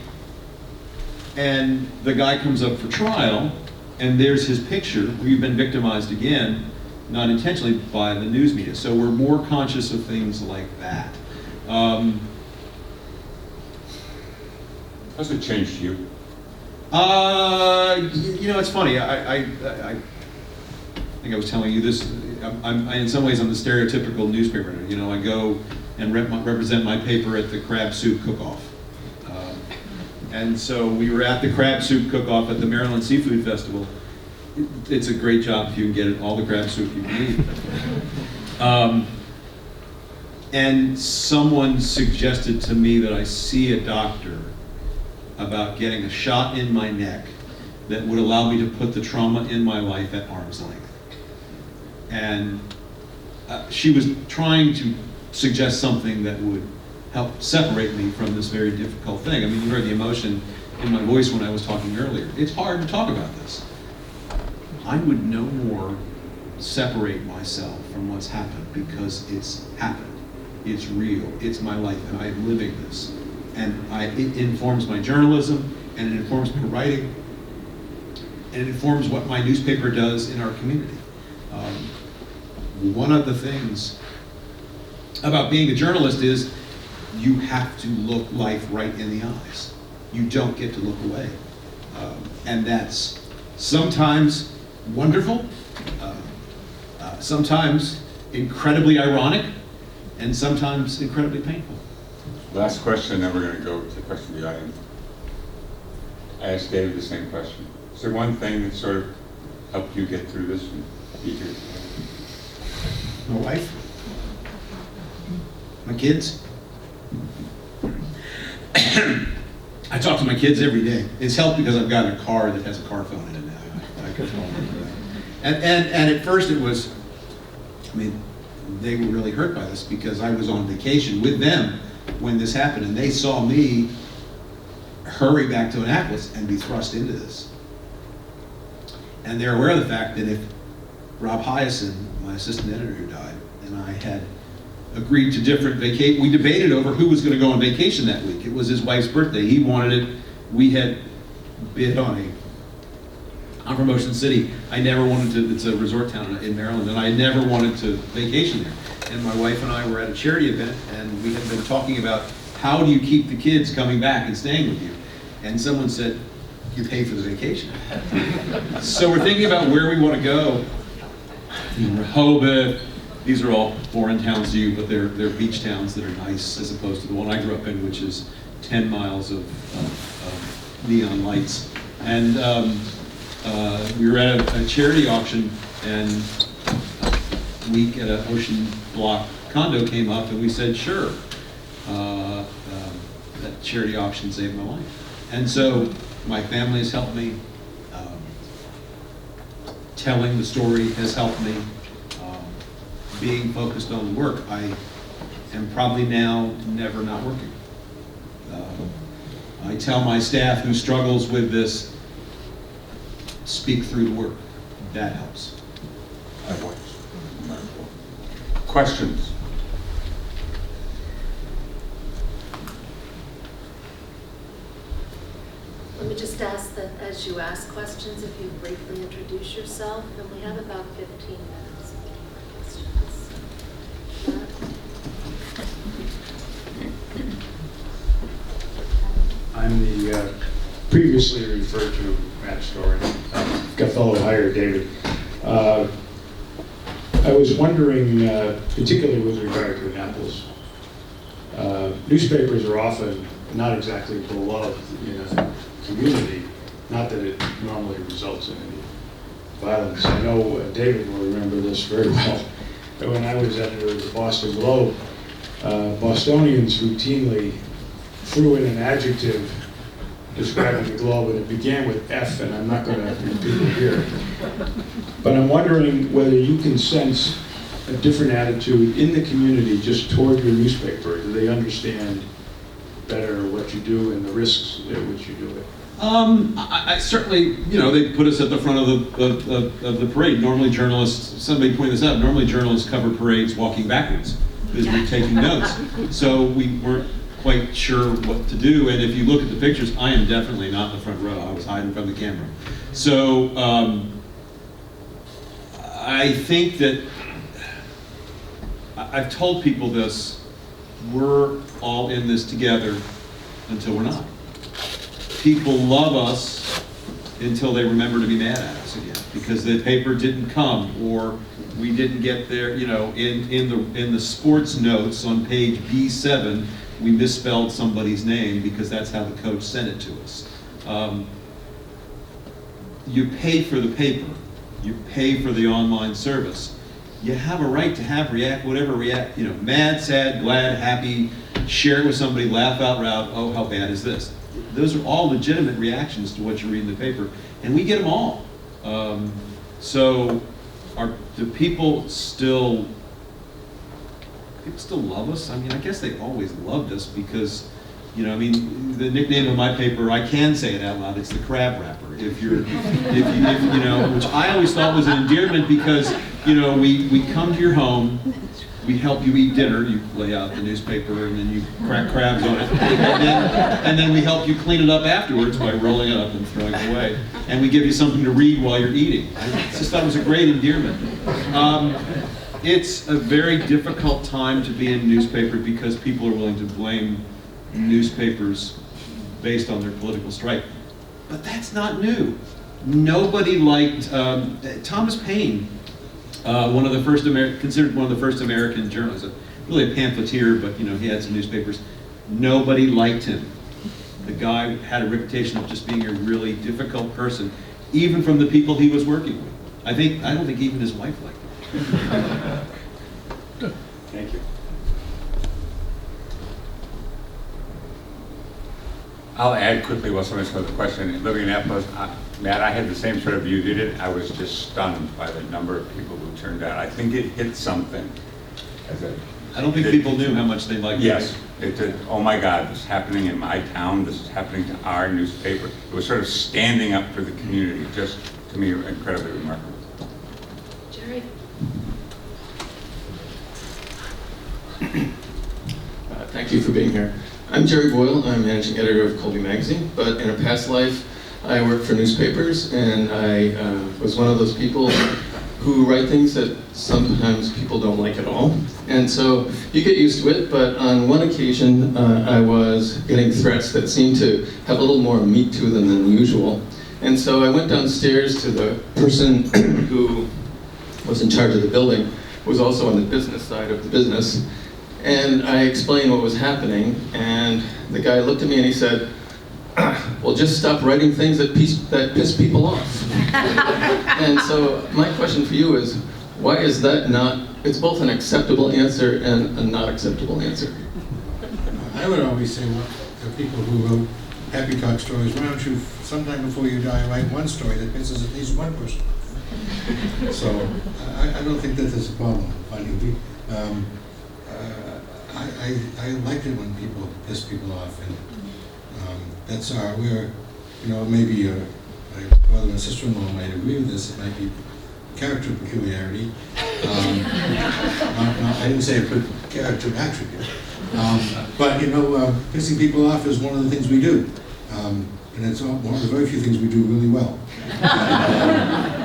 and the guy comes up for trial, and there's his picture, you've been victimized again, not intentionally, by the news media. So we're more conscious of things like that. How's it changed you? It's funny. I think I was telling you this. In some ways, I'm the stereotypical newspaper editor. I go and represent my paper at the crab soup cook-off. And so we were at the crab soup cook-off at the Maryland Seafood Festival. It's a great job if you can get all the crab soup you can eat. And someone suggested to me that I see a doctor about getting a shot in my neck that would allow me to put the trauma in my life at arm's length. And she was trying to suggest something that would help separate me from this very difficult thing. I mean, you heard the emotion in my voice when I was talking earlier. It's hard to talk about this. I would no more separate myself from what's happened because it's happened. It's real. It's my life, and I'm living this. And it informs my journalism, and it informs my writing, and it informs what my newspaper does in our community. One of the things about being a journalist is you have to look life right in the eyes. You don't get to look away. And that's sometimes wonderful, sometimes incredibly ironic, and sometimes incredibly painful. Last question, then we're going to go to the question of the audience. I asked David the same question. Is there one thing that sort of helped you get through this and be here? My wife, my kids. I talk to my kids every day. It's helped because I've got a car that has a car phone in it now. I can phone them. And at first it was, they were really hurt by this because I was on vacation with them when this happened, and they saw me hurry back to Annapolis and be thrust into this. And they're aware of the fact that if Rob Hyacin, my assistant editor who died, and I had agreed to different vacation, we debated over who was going to go on vacation that week. It was his wife's birthday. He wanted it. We had bid on I'm from Ocean City. I never wanted to, it's a resort town in Maryland, and I never wanted to vacation there. And my wife and I were at a charity event, and we had been talking about how do you keep the kids coming back and staying with you? And someone said, you pay for the vacation. So we're thinking about where we want to go. Rehoboth. These are all foreign towns to you, but they're beach towns that are nice as opposed to the one I grew up in, which is 10 miles of neon lights. And we were at a charity auction, and week at an ocean block condo came up, and we said, sure. That charity auction saved my life. And so my family has helped me. Telling the story has helped me. Being focused on the work, I am probably now never not working. I tell my staff who struggles with this, speak through the work. That helps. Questions? Let me just ask that as you ask questions, if you briefly introduce yourself, and we have about 15 minutes for questions. I'm the previously referred to Matt Story, got fellow hire David. I was wondering, particularly with regard to Annapolis, newspapers are often not exactly beloved in a community, not that it normally results in any violence. I know David will remember this very well. When I was editor of the Boston Globe, Bostonians routinely threw in an adjective describing the Globe, and it began with F, and I'm not going to repeat it here. But I'm wondering whether you can sense a different attitude in the community just toward your newspaper. Do they understand better what you do and the risks at which you do it? I certainly, they put us at the front of the parade. Normally journalists, somebody pointed this out, normally journalists cover parades walking backwards because we're taking notes. So we weren't quite sure what to do. And if you look at the pictures, I am definitely not in the front row. I was hiding from the camera. So I think that I've told people this, we're all in this together until we're not. People love us until they remember to be mad at us again because the paper didn't come or we didn't get there. In the sports notes on page B7, we misspelled somebody's name because that's how the coach sent it to us. You pay for the paper. You pay for the online service. You have a right to have mad, sad, glad, happy, share it with somebody, laugh out loud, oh, how bad is this? Those are all legitimate reactions to what you read in the paper, and we get them all. So do people still love us? I mean, I guess they always loved us because, the nickname of my paper, I can say it out loud, it's the crab wrapper. If you which I always thought was an endearment because, we come to your home, we help you eat dinner, you lay out the newspaper and then you crack crabs on it. And then we help you clean it up afterwards by rolling it up and throwing it away. And we give you something to read while you're eating. I just thought it was a great endearment. It's a very difficult time to be in newspaper because people are willing to blame newspapers based on their political stripe. But that's not new. Nobody liked Thomas Paine, considered one of the first American journalists, really a pamphleteer, but he had some newspapers. Nobody liked him. The guy had a reputation of just being a really difficult person, even from the people he was working with. I don't think even his wife liked him. Thank you. I'll add quickly while somebody's got the question. Living in Annapolis, Matt, I had the same sort of view you did. I was just stunned by the number of people who turned out. I think it hit something. I don't think people knew how much they liked it. Yes. It did. Oh my God, this is happening in my town. This is happening to our newspaper. It was sort of standing up for the community. Just, to me, incredibly remarkable. Jerry? Thank you for being here. I'm Jerry Boyle. I'm managing editor of Colby Magazine, but in a past life, I worked for newspapers, and I was one of those people who write things that sometimes people don't like at all. And so you get used to it, but on one occasion, I was getting threats that seemed to have a little more meat to them than usual. And so I went downstairs to the person who was in charge of the building, who was also on the business side of the business. And I explained what was happening, and the guy looked at me and he said, well, just stop writing things that piss people off. And so my question for you is, Why is that not, it's both an acceptable answer and a not acceptable answer. I would always say, well, to people who wrote happy talk stories, why don't you, sometime before you die, write one story that pisses at least one person? So I don't think that there's a problem. I like it when people piss people off, and that's we're, maybe a brother and sister-in-law might agree with this. It might be character peculiarity. I didn't say a character attribute. But pissing people off is one of the things we do. And it's one of the very few things we do really well.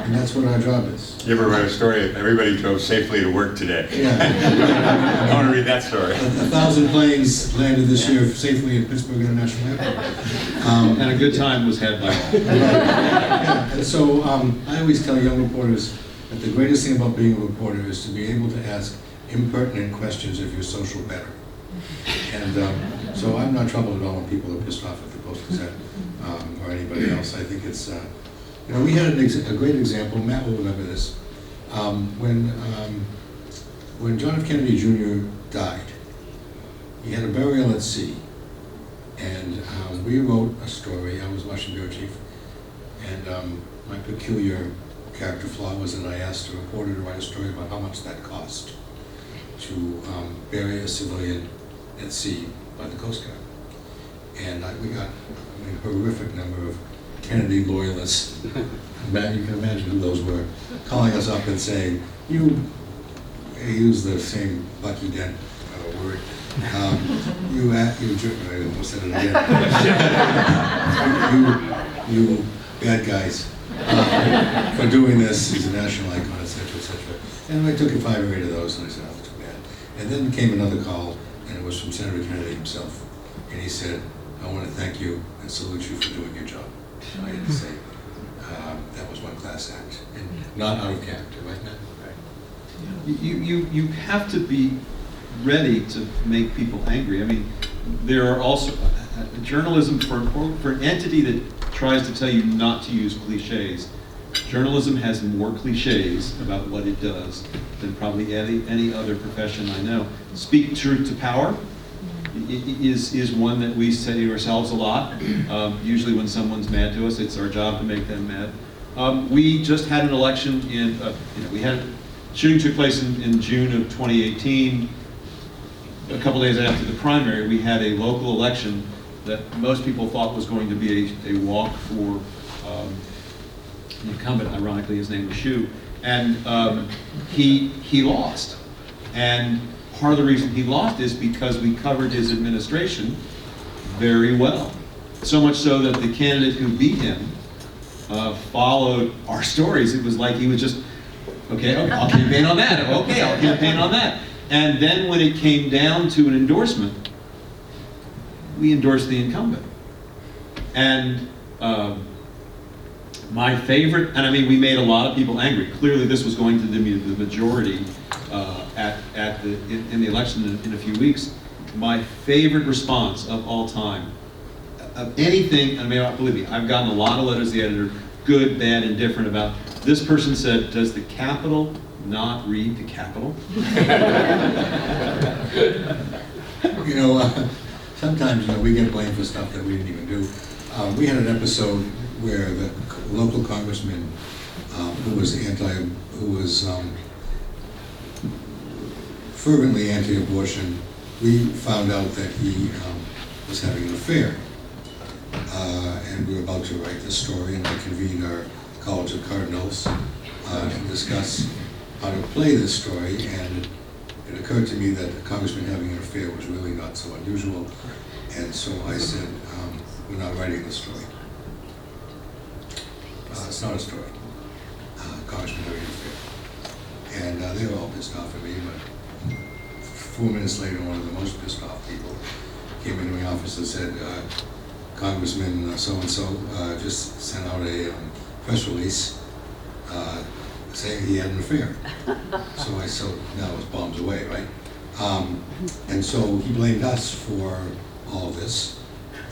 And that's what our job is. You ever read a story, everybody drove safely to work today? Yeah. I want to read that story. 1,000 planes landed this year safely at Pittsburgh International Airport. And a good time was had by all. Yeah. And so I always tell young reporters that the greatest thing about being a reporter is to be able to ask impertinent questions of your social better. And so I'm not troubled at all when people are pissed off at the Post-Gazette or anybody else. I think it's, we had a great example, Matt will remember this, when John F. Kennedy Jr. died, he had a burial at sea, and we wrote a story. I was Washington bureau chief, and my peculiar character flaw was that I asked a reporter to write a story about how much that cost to bury a civilian at sea by the Coast Guard. And we got a horrific number of Kennedy loyalists. You can imagine who those were, calling us up and saying, you use the same Bucky Dent word. You jerk, I almost said it again. you bad guys for doing this. He's a national icon, etc., etc. And I took 5 or 8 of those, and I said, oh, too bad. And then came another call, and it was from Senator Kennedy himself. And he said, I want to thank you and salute you for doing your job. And I had to say, that was one class act, and not out of character, right, Matt? You have to be ready to make people angry. I mean, there are also journalism for an entity that tries to tell you not to use cliches. Journalism has more cliches about what it does than probably any other profession I know. Speak truth to power is one that we say to ourselves a lot. Usually when someone's mad to us, it's our job to make them mad. We just had an election shooting took place in June of 2018. A couple days after the primary, we had a local election that most people thought was going to be a walk for the incumbent. Ironically, his name was Shu, and he lost. And part of the reason he lost is because we covered his administration very well. So much so that the candidate who beat him followed our stories. It was like he was just, okay, I'll campaign on that. Okay, I'll campaign on that. And then when it came down to an endorsement, we endorsed the incumbent. And my favorite, and I mean, we made a lot of people angry. Clearly, this was going to be the majority in the election in a few weeks. My favorite response of all time, of anything, I mean, believe me, I've gotten a lot of letters to the editor, good, bad, and different about, this person said, does the Capitol not read the Capitol? Sometimes we get blamed for stuff that we didn't even do. We had an episode where the local congressman who was fervently anti-abortion, we found out that he was having an affair. And we were about to write this story, and I convened our College of Cardinals to discuss how to play this story, and it occurred to me that the congressman having an affair was really not so unusual, and so I said, we're not writing the story. It's not a story. Congressman having an affair. And they were all pissed off at me, but 4 minutes later, one of the most pissed off people came into my office and said, Congressman so-and-so just sent out a press release saying he had an affair. So now it's bombs away, right? And so he blamed us for all of this,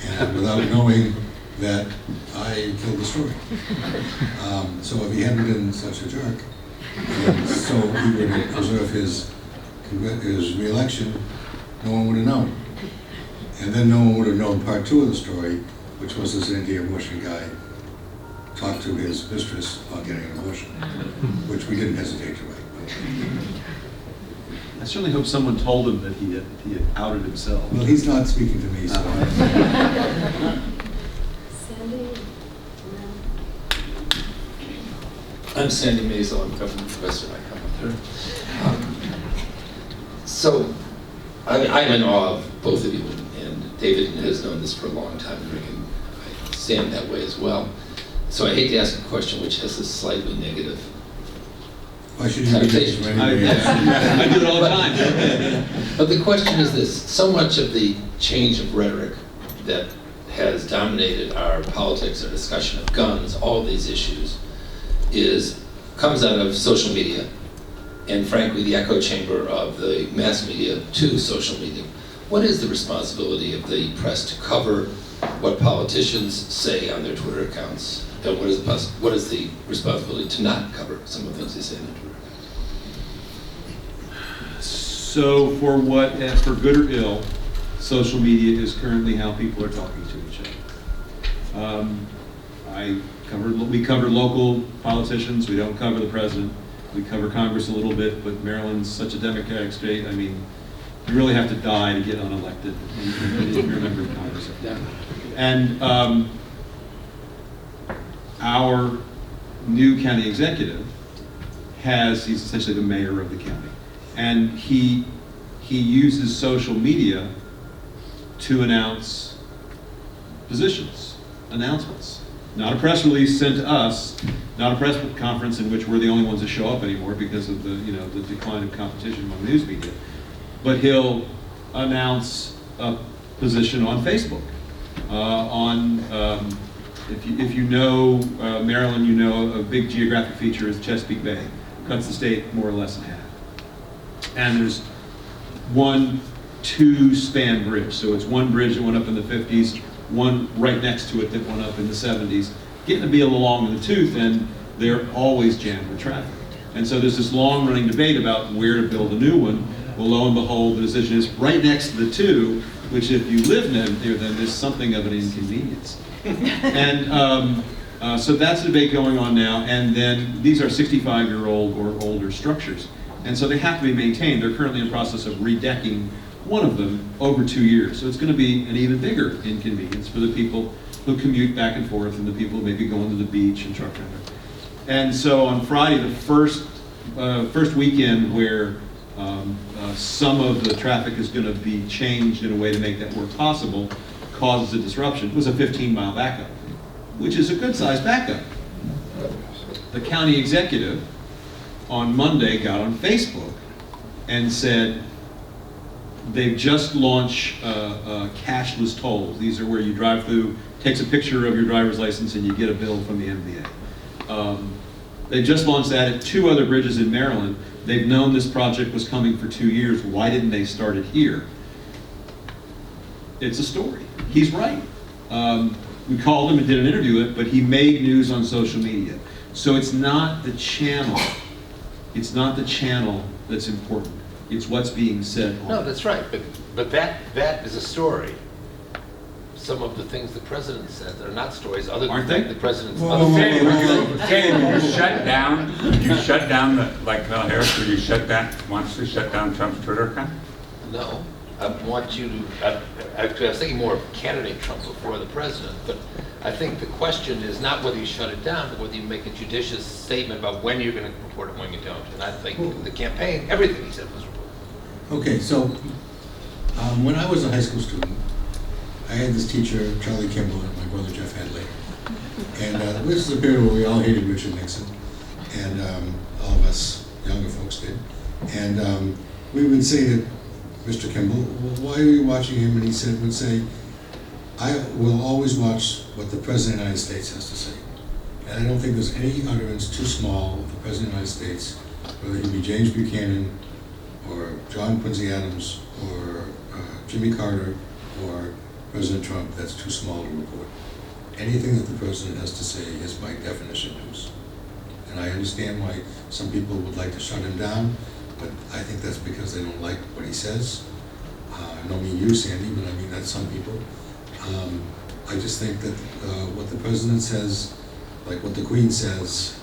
and without knowing that I killed the story. So if he hadn't been such a jerk, And so he would preserve his re-election, no one would have known. And then no one would have known part two of the story, which was this anti-abortion guy talked to his mistress about getting an abortion, which we didn't hesitate to write. I certainly hope someone told him that he had outed himself. Well, he's not speaking to me, so. Sandy? I'm Sandy Mazel, I'm government professor, I come up here. So, I'm in awe of both of you, and David has known this for a long time, and I stand that way as well. So I hate to ask a question which has a slightly negative Why should you do this? connotation. I do it all the time. But the question is this: so much of the change of rhetoric that has dominated our politics, our discussion of guns, all of these issues, comes out of social media, and frankly, the echo chamber of the mass media to social media. What is the responsibility of the press to cover what politicians say on their Twitter accounts? And what is the responsibility to not cover some of the things they say on their Twitter accounts? So for good or ill, social media is currently how people are talking to each other. We cover local politicians, we don't cover the president. We cover Congress a little bit, but Maryland's such a Democratic state, I mean, you really have to die to get unelected if you're a member of Congress. And our new county executive he's essentially the mayor of the county. And he uses social media to announce positions, announcements. Not a press release sent to us, not a press conference in which we're the only ones that show up anymore because of the decline of competition among news media. But he'll announce a position on Facebook. If you know Maryland, you know a big geographic feature is Chesapeake Bay. Cuts the state more or less in half. And there's 1-2 span bridge. So it's one bridge that went up in the 50s, one right next to it that went up in the 70s. Getting to be a little long in the tooth, and they're always jammed with traffic. And so there's this long running debate about where to build a new one. Well, lo and behold, the decision is right next to the two, which if you live near them, there's something of an inconvenience. And so that's the debate going on now. And then these are 65-year-old or older structures. And so they have to be maintained. They're currently in the process of redecking one of them over 2 years. So it's going to be an even bigger inconvenience for the people who commute back and forth and the people who may be going to the beach and truck driving. And so on Friday, the first weekend where some of the traffic is going to be changed in a way to make that work possible, causes a disruption, was a 15-mile backup, which is a good-sized backup. The county executive on Monday got on Facebook and said they've just launched cashless tolls. These are where you drive through, takes a picture of your driver's license, and you get a bill from the MVA. They just launched that at 2 other bridges in Maryland. They've known this project was coming for 2 years. Why didn't they start it here? It's a story. He's right. We called him and did an interview with it, but he made news on social media. So it's not the channel. It's not the channel that's important. It's what's being said. No, that's right. But that is a story. Some of the things the president said are not stories, other than Aren't they? the president's. Sandy, would you shut down like Mel Harris, would you wants to shut down Trump's Twitter account? No, I want you to. Actually, I was thinking more of candidate Trump before the president, but I think the question is not whether you shut it down, but whether you make a judicious statement about when you're going to report it and when you don't. And I think the campaign, everything he said was reported. Okay, so when I was a high school student, I had this teacher, Charlie Kimball, and my brother Jeff Hadley. And this is a period where we all hated Richard Nixon, and all of us younger folks did. And we would say to Mr. Kimball, well, why are you watching him? And he would say, I will always watch what the President of the United States has to say. And I don't think there's any utterance too small of the President of the United States, whether he be James Buchanan, or John Quincy Adams, or Jimmy Carter, or President Trump, that's too small to report. Anything that the President has to say is by definition news. And I understand why some people would like to shut him down, but I think that's because they don't like what he says. I don't mean you, Sandy, but I mean that's some people. I just think that what the president says, like what the Queen says,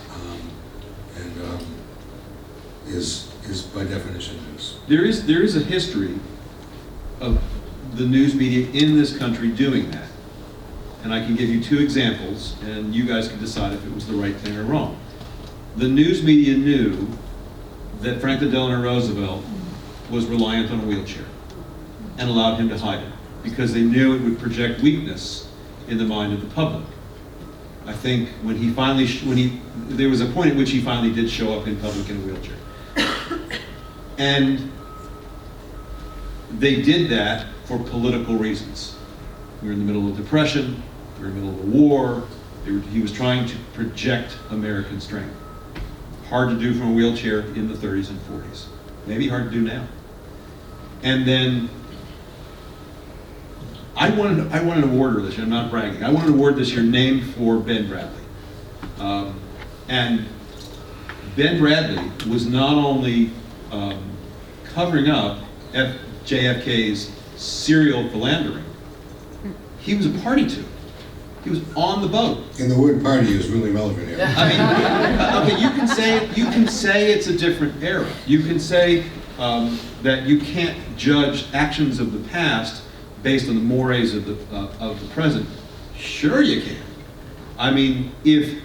is by definition news. There is a history of the news media in this country doing that. And I can give you 2 examples, and you guys can decide if it was the right thing or wrong. The news media knew that Franklin Delano Roosevelt was reliant on a wheelchair and allowed him to hide it because they knew it would project weakness in the mind of the public. I think when he finally, there was a point at which he finally did show up in public in a wheelchair. And they did that for political reasons. We were in the middle of depression, we were in the middle of a war, he was trying to project American strength. Hard to do from a wheelchair in the 30s and 40s. Maybe hard to do now. And then I won an award this year, I'm not bragging, I won an award this year named for Ben Bradley. And Ben Bradley was not only covering up JFK's serial philandering, he was a party to it. He was on the boat. And the word party is really relevant here. I mean, okay, you can say it's a different era. You can say that you can't judge actions of the past based on the mores of the present. Sure you can. I mean, if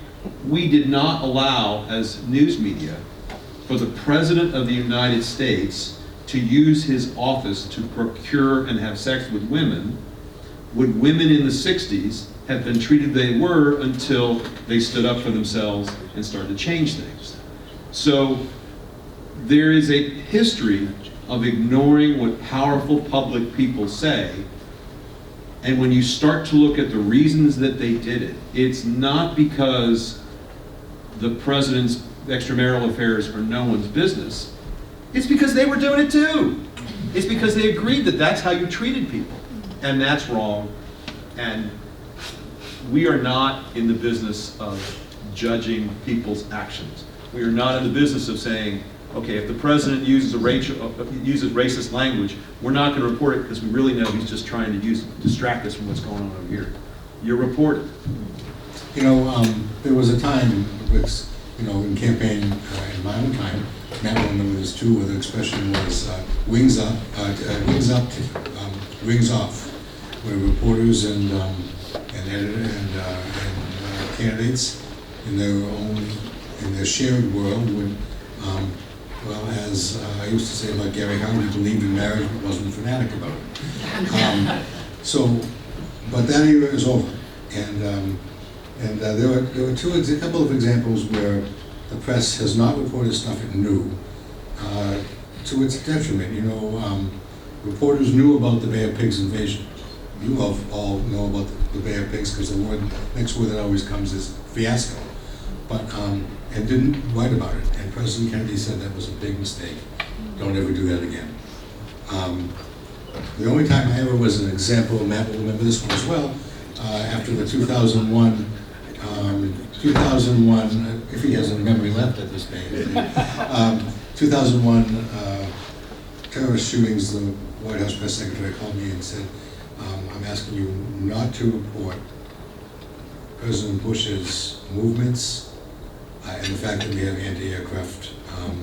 we did not allow, as news media, for the President of the United States to use his office to procure and have sex with women, would women in the 60s have been treated they were until they stood up for themselves and started to change things? So there is a history of ignoring what powerful public people say, and when you start to look at the reasons that they did it, it's not because the president's extramarital affairs are no one's business. It's because they were doing it too. It's because they agreed that that's how you treated people. And that's wrong. And we are not in the business of judging people's actions. We are not in the business of saying, okay, if the president uses racist language, we're not going to report it because we really know he's just trying to distract us from what's going on over here. You report it. You know, there was a time, which, you know, in campaign in my own time, Matt will remember this too, where the expression was wings up, wings off, where reporters and candidates in their shared world would, well, as I used to say about Gary Hart, he believed in marriage but wasn't a fanatic about it. But that era is over, and there were a couple of examples where the press has not reported stuff it knew to its detriment. You know, reporters knew about the Bay of Pigs invasion. You all know about the Bay of Pigs because the next word that always comes is fiasco. But and didn't write about it. And President Kennedy said that was a big mistake. Don't ever do that again. The only time I ever was an example, Matt will remember this one as well, after the 2001, if he has any memory left at this day, 2001 terrorist shootings, the White House press secretary called me and said, I'm asking you not to report President Bush's movements and the fact that we have anti-aircraft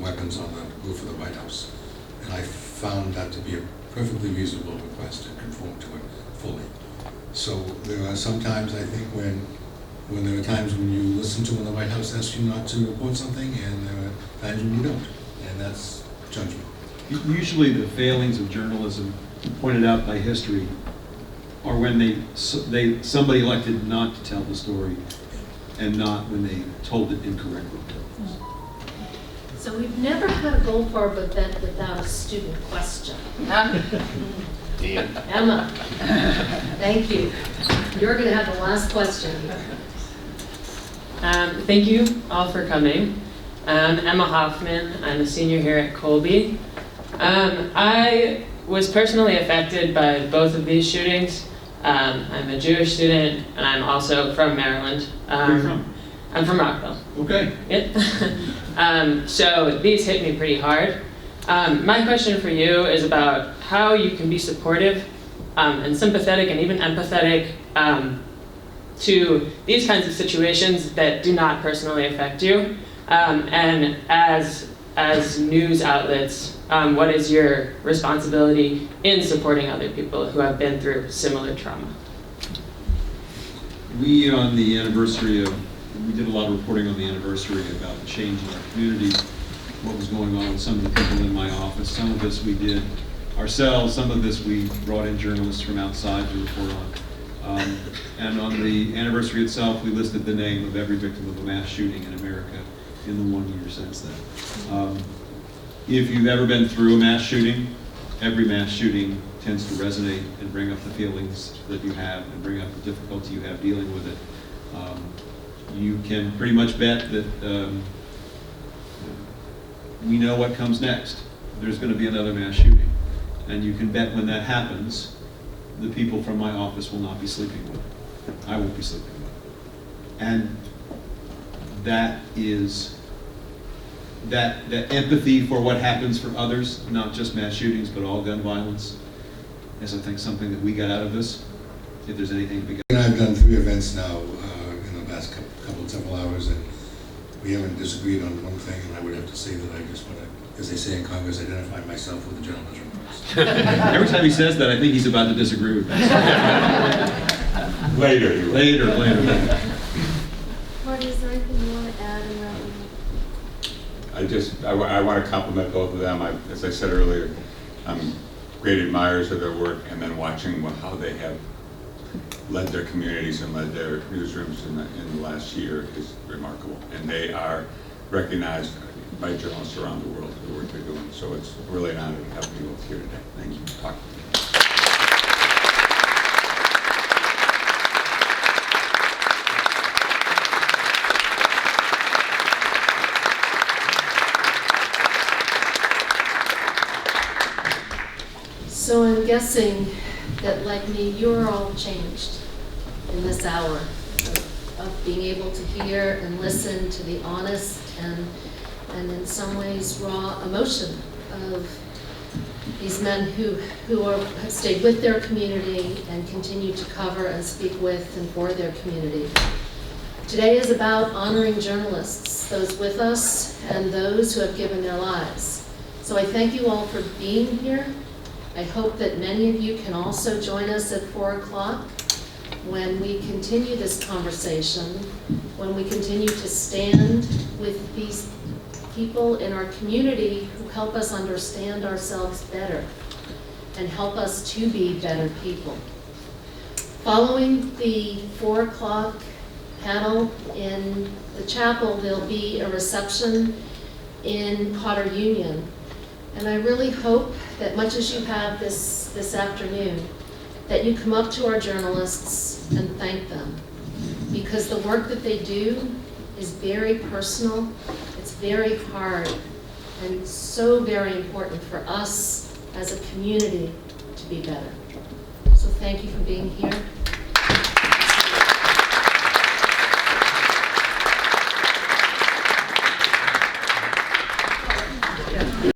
weapons on the roof of the White House. And I found that to be a perfectly reasonable request and conform to it fully. So there are some times, I think, when there are times when you listen to when the White House asks you not to report something, and there are times when you don't, and that's judgment. Usually the failings of journalism pointed out by history are when somebody elected not to tell the story and not when they told it incorrectly. So we've never had a Goldfarb event without a student question. Emma, thank you. You're going to have the last question. Thank you all for coming. I'm Emma Hoffman. I'm a senior here at Colby. I was personally affected by both of these shootings. I'm a Jewish student, and I'm also from Maryland. Where are you from? I'm from Rockville. Okay. Yep. So these hit me pretty hard. My question for you is about how you can be supportive and sympathetic and even empathetic to these kinds of situations that do not personally affect you. And as news outlets, what is your responsibility in supporting other people who have been through similar trauma? We, on the anniversary of, we did a lot of reporting on the anniversary about the change in our community, what was going on with some of the people in my office. Some of this we did ourselves, some of this we brought in journalists from outside to report on. And on the anniversary itself, we listed the name of every victim of a mass shooting in America in the 1 year since then. If you've ever been through a mass shooting, every mass shooting tends to resonate and bring up the feelings that you have and bring up the difficulty you have dealing with it. You can pretty much bet that we know what comes next. There's going to be another mass shooting. And you can bet when that happens, the people from my office will not be sleeping well. I won't be sleeping well. And that is that empathy for what happens for others, not just mass shootings, but all gun violence, is I think something that we got out of this, if there's anything to be got. I've done 3 events now in the last several hours, and we haven't disagreed on one thing, and I would have to say that I just want to, as they say in Congress, identify myself with the gentleman's remarks. Every time he says that, I think he's about to disagree with me. Later. Later. Marty, is there anything you want to add in wrapping up? I want to compliment both of them. As I said earlier, I'm great admirers of their work, and then watching how they have led their communities and led their newsrooms in the last year is remarkable. And they are recognized by journalists around the world for the work they're doing. So it's really an honor to have you both here today. Thank you for talking to me. So I'm guessing that, like me, you're all changed in this hour of being able to hear and listen to the honest and in some ways raw emotion of these men who have stayed with their community and continue to cover and speak with and for their community. Today is about honoring journalists, those with us and those who have given their lives. So I thank you all for being here. I hope that many of you can also join us at 4 o'clock when we continue this conversation, when we continue to stand with these people in our community who help us understand ourselves better and help us to be better people. Following the 4 o'clock panel in the chapel, there'll be a reception in Potter Union. And I really hope that much as you have this afternoon, that you come up to our journalists and thank them. Because the work that they do is very personal, it's very hard, and so very important for us as a community to be better. So thank you for being here.